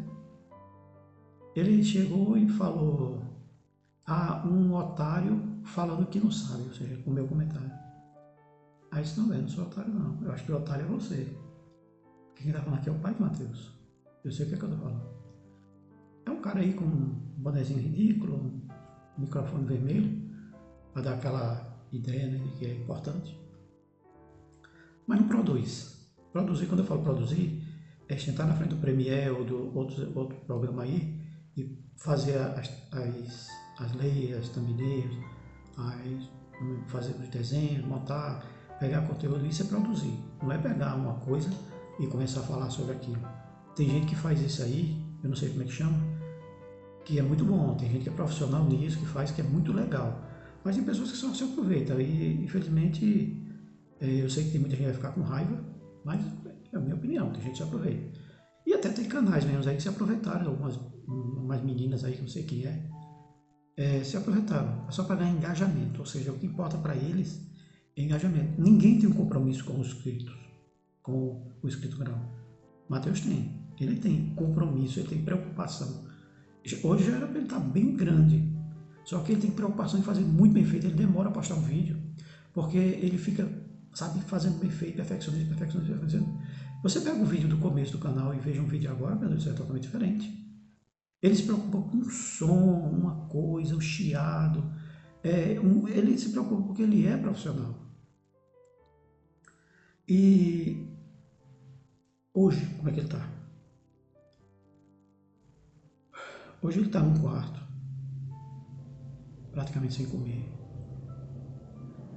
Ele chegou e falou: um otário falando que não sabe, ou seja, o meu comentário. Aí disse: não, eu não sou otário, não. Eu acho que o otário é você. Quem tá falando aqui é o pai de Mateus. Eu sei o que é que eu tô falando. É um cara aí com um bonezinho ridículo, um microfone vermelho, para dar aquela ideia, né, de que é importante. Mas não produz. Produzir, quando eu falo produzir, é sentar na frente do Premiere ou do outro programa aí e fazer as leis, as thumbnails, fazer os desenhos, montar, pegar conteúdo, isso é produzir. Não é pegar uma coisa e começar a falar sobre aquilo. Tem gente que faz isso aí, eu não sei como é que chama, que é muito bom. Tem gente que é profissional nisso, que faz, que é muito legal. Mas tem pessoas que só se aproveitam. E, infelizmente, eu sei que tem muita gente que vai ficar com raiva, mas é a minha opinião, tem gente que se aproveita. E até tem canais mesmo aí que se aproveitaram, umas meninas aí que não sei quem se aproveitaram. É só para ganhar engajamento, ou seja, o que importa para eles é engajamento. Ninguém tem um compromisso com os inscritos, com o inscrito grau. Mateus tem. Ele tem compromisso, ele tem preocupação. Hoje já era para ele estar bem grande. Só que ele tem preocupação em fazer muito bem feito. Ele demora a postar um vídeo, porque ele fica, sabe, fazendo bem feito, perfeccionando. Você pega o vídeo do começo do canal e veja um vídeo agora, meu Deus do céu, é totalmente diferente. Ele se preocupa com o som, uma coisa, o chiado. Ele se preocupa porque ele é profissional. E hoje, como é que ele está? Hoje ele está num quarto, praticamente sem comer,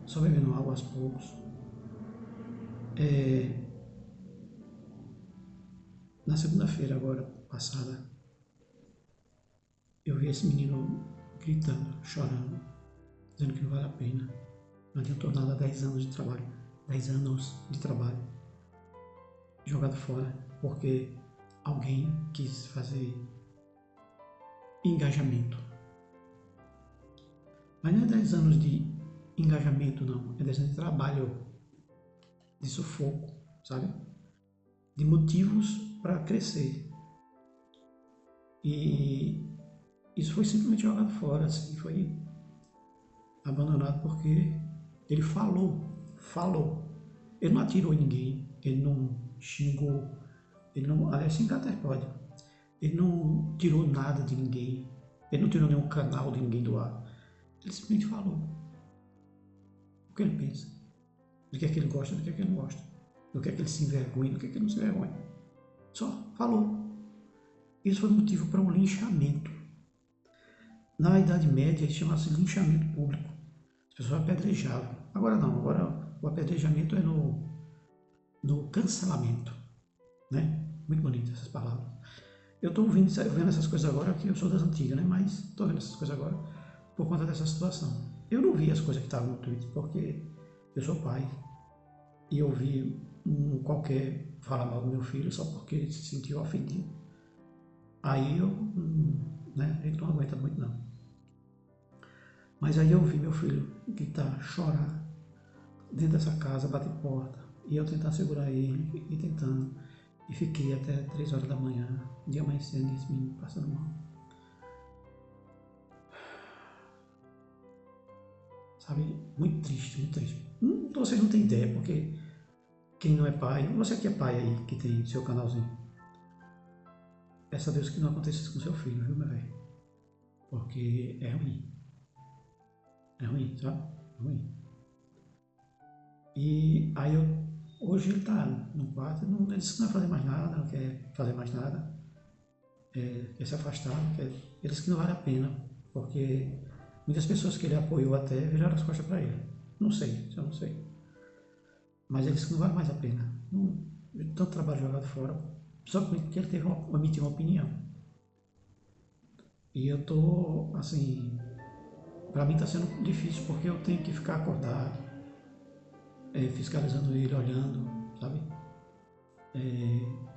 só bebendo água aos poucos. Na segunda-feira agora passada, eu vi esse menino gritando, chorando, dizendo que não vale a pena. Não adiantou nada, 10 anos de trabalho. 10 anos de trabalho jogado fora porque alguém quis fazer engajamento. Mas não é 10 anos de engajamento, não. É 10 anos de trabalho, de sufoco, sabe? De motivos para crescer. E isso foi simplesmente jogado fora, assim, foi abandonado porque ele falou. Ele não atirou em ninguém, ele não xingou, ele não, aliás, xingar até pode. Ele não tirou nada de ninguém, ele não tirou nenhum canal de ninguém do ar. Ele simplesmente falou o que ele pensa, do que é que ele gosta, do que é que ele não gosta, do que é que ele se envergonha, do que é que ele não se envergonha. Só falou. Isso foi motivo para um linchamento. Na Idade Média, isso chama-se linchamento público. As pessoas apedrejavam. Agora não, agora o apedrejamento é no cancelamento. Né? Muito bonito essas palavras. Eu estou vendo essas coisas agora, que eu sou das antigas, né? Mas estou vendo essas coisas agora por conta dessa situação. Eu não vi as coisas que estavam no Twitter, porque eu sou pai e eu vi qualquer falar mal do meu filho só porque ele se sentiu ofendido. Aí eu, né? Ele não aguenta muito não. Mas aí eu vi meu filho gritar, chorar dentro dessa casa, bater porta. E eu tentando segurar ele e tentando. E fiquei até 3 horas da manhã, dia amanhecendo, e esse menino passando mal. Sabe? Muito triste, muito triste. Vocês não têm ideia, porque quem não é pai, você que é pai aí, que tem seu canalzinho, peça a Deus que não aconteça isso com seu filho, viu, meu velho? Porque é ruim. É ruim, sabe? É ruim. E aí hoje ele tá no quarto, ele disse que não vai fazer mais nada, não quer fazer mais nada, quer se afastar, ele disse que não vale a pena, porque muitas pessoas que ele apoiou até viraram as costas para ele. Não sei, isso eu não sei. Mas ele disse que não vale mais a pena. Não, tanto trabalho jogado fora, só porque ele teve emitiu uma opinião. E eu tô, assim, para mim está sendo difícil porque eu tenho que ficar acordado, fiscalizando ele, olhando, sabe?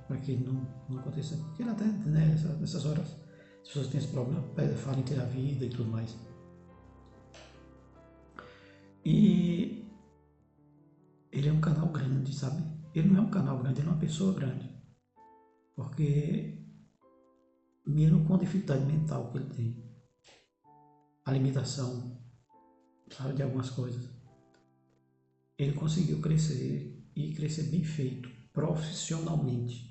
Para que não aconteça. Porque ele até, né, nessas horas, as pessoas têm esse problema, falam em ter a vida e tudo mais. E ele é um canal grande, sabe? Ele não é um canal grande, ele é uma pessoa grande. Porque mesmo com a dificuldade mental que ele tem, a limitação, sabe, de algumas coisas, ele conseguiu crescer e crescer bem feito, profissionalmente.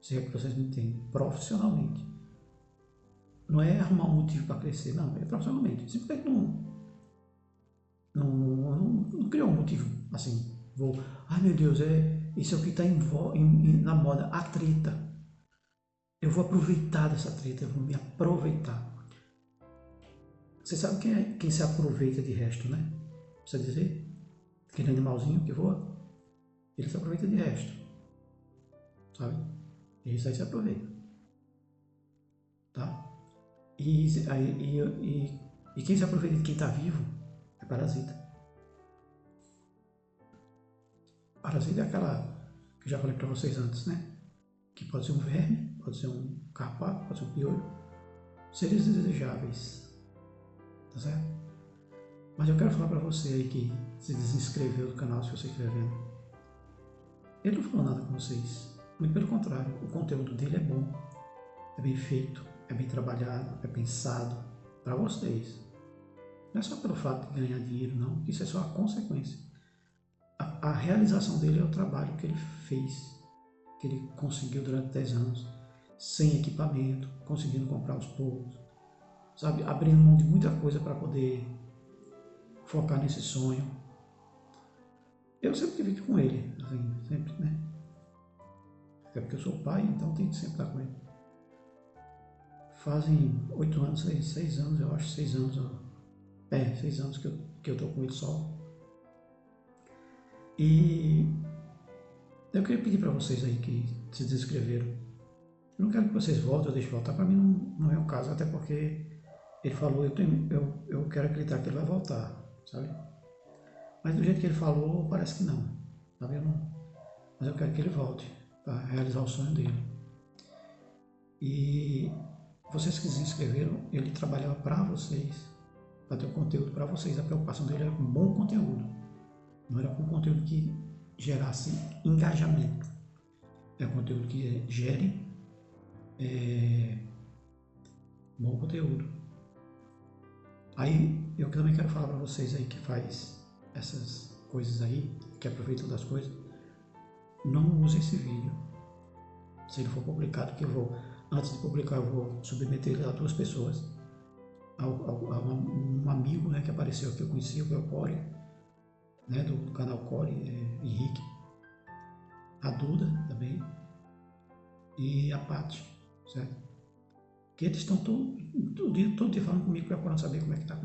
Se é que vocês me entendem, profissionalmente. Não é arrumar um motivo para crescer, não, é profissionalmente. Simplesmente não criou um motivo assim. Ai meu Deus, isso é o que está na moda, a treta. Eu vou aproveitar dessa treta, eu vou me aproveitar. Você sabe quem se aproveita de resto, né? Precisa dizer? Aquele animalzinho que voa, ele se aproveita de resto, sabe? Isso aí se aproveita, tá? E quem se aproveita de quem está vivo é parasita. Parasita é aquela que eu já falei para vocês antes, né? Que pode ser um verme, pode ser um carrapato, pode ser um piolho. Seres desejáveis, tá certo? Mas eu quero falar para você aí que se desinscreveu do canal, se você estiver vendo. Ele não falou nada com vocês. Muito pelo contrário, o conteúdo dele é bom, é bem feito, é bem trabalhado, é pensado para vocês. Não é só pelo fato de ganhar dinheiro, não. Isso é só a consequência. A realização dele é o trabalho que ele fez, que ele conseguiu durante 10 anos, sem equipamento, conseguindo comprar aos poucos, sabe? Abrindo mão de muita coisa para poder focar nesse sonho. Eu sempre tive com ele, assim, sempre, né? Até porque eu sou pai, então tenho que sempre estar com ele. Fazem 8 anos, 6 anos, eu acho, 6 anos, 6 anos que eu tô com ele só. E eu queria pedir para vocês aí que se desinscreveram. Eu não quero que vocês voltem ou deixem voltar, para mim não é o caso, até porque ele falou, eu quero acreditar que ele vai voltar, sabe? Mas do jeito que ele falou, parece que não, sabe? Mas eu quero que ele volte para realizar o sonho dele. E vocês que se inscreveram, ele trabalhava para vocês, para ter o conteúdo para vocês. A preocupação dele era com bom conteúdo, não era com conteúdo que gerasse engajamento. É um conteúdo que gere bom conteúdo. Aí eu também quero falar para vocês aí que faz essas coisas aí, que aproveitam das coisas, não use esse vídeo. Se ele for publicado, que antes de publicar, eu vou submeter ele a 2 pessoas, a um amigo, né, que apareceu aqui, eu conheci, o Core, né, do canal Core, Henrique, a Duda também, e a Paty, certo? Que eles estão todo dia falando comigo, procurando saber como é que tá.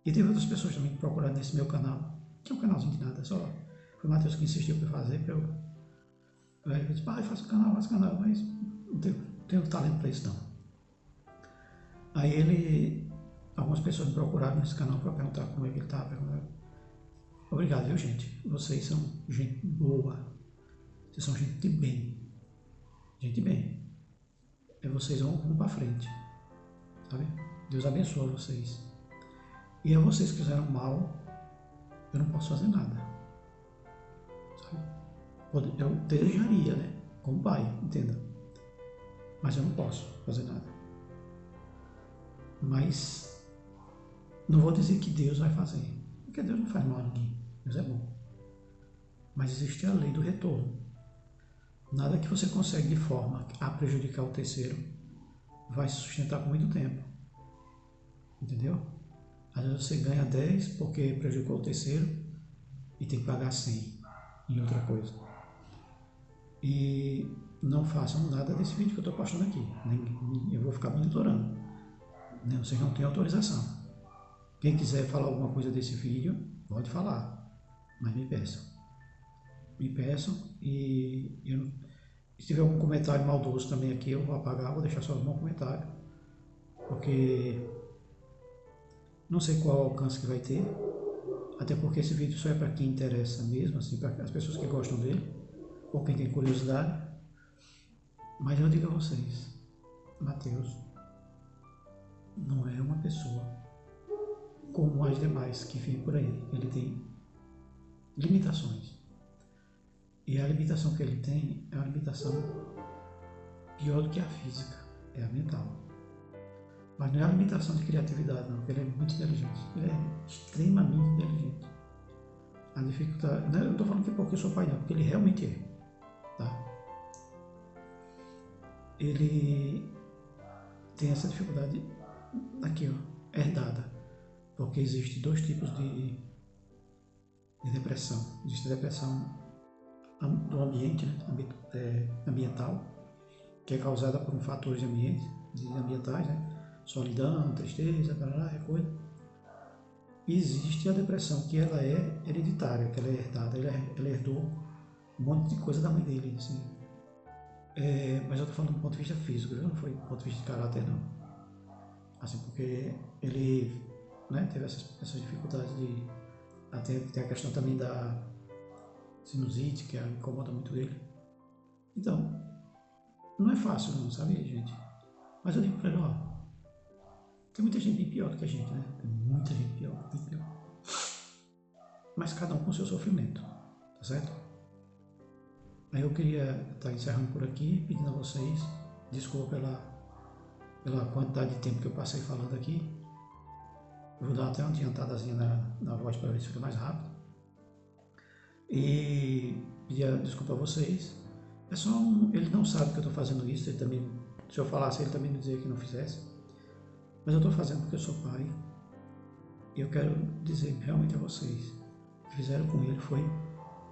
E teve outras pessoas também que procuraram nesse meu canal, que é um canalzinho de nada, só foi o Matheus que insistiu para fazer, para eu disse, pai, faça canal, mas não tenho talento para isso não. Aí algumas pessoas me procuraram nesse canal para perguntar como é que ele estava. Obrigado, viu, gente? Vocês são gente boa, vocês são gente de bem, gente de bem. E vocês vão para frente, sabe? Deus abençoe vocês. E a vocês que fizeram mal, eu não posso fazer nada. Eu desejaria, né? Como pai, entenda. Mas eu não posso fazer nada. Mas não vou dizer que Deus vai fazer, porque Deus não faz mal a ninguém. Deus é bom. Mas existe a lei do retorno. Nada que você consegue de forma a prejudicar o terceiro vai se sustentar por muito tempo. Entendeu? Às vezes você ganha 10 porque prejudicou o terceiro e tem que pagar 100 em outra coisa. E não façam nada desse vídeo que eu estou postando aqui. Eu vou ficar monitorando. Vocês não têm autorização. Quem quiser falar alguma coisa desse vídeo, pode falar. Mas me peçam. Me peçam e se tiver algum comentário maldoso também aqui, eu vou apagar, vou deixar só um comentário. Porque não sei qual alcance que vai ter. Até porque esse vídeo só é para quem interessa mesmo, assim, para as pessoas que gostam dele, ou quem tem curiosidade. Mas eu digo a vocês, Mateus não é uma pessoa como as demais que vêm por aí. Ele tem limitações. E a limitação que ele tem é uma limitação pior do que a física, é a mental. Mas não é a limitação de criatividade, não, porque ele é muito inteligente. Ele é extremamente inteligente. A dificuldade, não, eu não estou falando que é porque eu sou pai, não, porque ele realmente é. Tá? Ele tem essa dificuldade aqui, ó, herdada. Porque existe dois tipos de depressão. Existe a depressão do ambiente, né, ambiental, que é causada por fatores ambientais, né, solidão, tristeza, coisa. E existe a depressão que ela é hereditária, que ela é herdada, ela herdou um monte de coisa da mãe dele, assim. Mas eu estou falando do ponto de vista físico, não foi do ponto de vista de caráter, não. Assim, porque ele, né, teve essas dificuldades de... Até tem a questão também da sinusite, que incomoda muito ele. Então, não é fácil não, sabe, gente? Mas eu digo pra ele, ó, tem muita gente bem pior do que a gente, né? Tem muita gente pior, bem pior. Mas cada um com seu sofrimento, tá certo? Aí eu queria estar encerrando por aqui, pedindo a vocês desculpa pela quantidade de tempo que eu passei falando aqui. Eu vou dar até uma adiantadazinha na voz para ver se fica mais rápido. E pedir desculpa a vocês. É só ele não sabe que eu estou fazendo isso, ele também, se eu falasse, ele também me dizia que não fizesse. Mas eu estou fazendo porque eu sou pai. E eu quero dizer realmente a vocês, o que fizeram com ele foi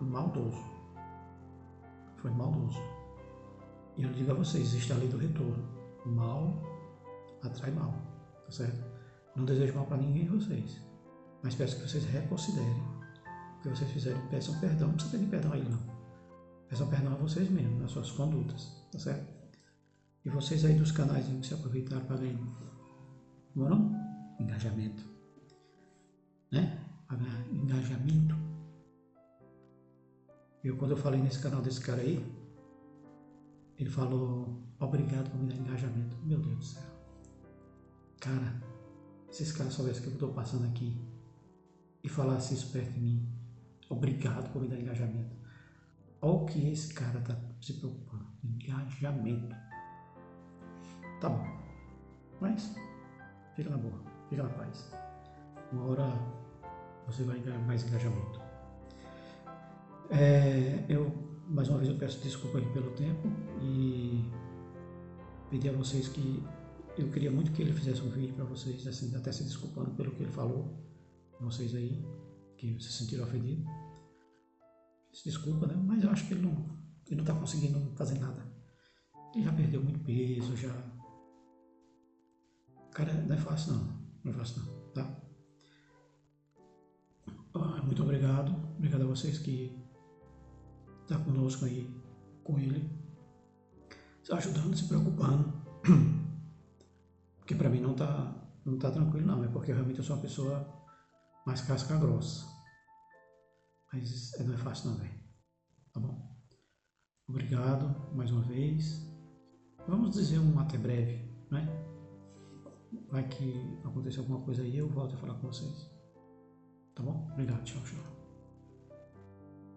maldoso. Foi maldoso. E eu digo a vocês, existe a lei do retorno. Mal atrai mal, tá certo? Não desejo mal para ninguém de vocês. Mas peço que vocês reconsiderem o que vocês fizeram. Peçam perdão, não precisa pedir perdão a ele não. Peçam perdão a vocês mesmos, nas suas condutas, tá certo? E vocês aí dos canais que se aproveitaram para ganhar, não? Engajamento. Né? Para ganhar engajamento. Quando eu falei nesse canal desse cara aí, ele falou, obrigado por me dar engajamento. Meu Deus do céu. Cara, se esse cara soubesse o que eu estou passando aqui e falasse isso perto de mim, obrigado por me dar engajamento. Olha o que esse cara está se preocupando. Engajamento. Tá bom. Mas fica na boa, fica na paz. Uma hora você vai ganhar mais engajamento. Mais uma vez eu peço desculpa aí pelo tempo e pedir a vocês que eu queria muito que ele fizesse um vídeo para vocês, assim, até se desculpando pelo que ele falou, vocês aí, que se sentiram ofendidos. Se desculpa, né? Mas eu acho que ele não está conseguindo fazer nada. Ele já perdeu muito peso, já... Cara, não é fácil não, não é fácil não, tá? Muito obrigado, obrigado a vocês que estão conosco aí, com ele, se ajudando, se preocupando, porque para mim não tá tranquilo não, é porque realmente eu sou uma pessoa mais casca grossa, mas não é fácil não, velho, tá bom? Obrigado mais uma vez, vamos dizer um até breve, né? Vai que aconteça alguma coisa aí, eu volto a falar com vocês, tá bom? Obrigado, tchau, tchau.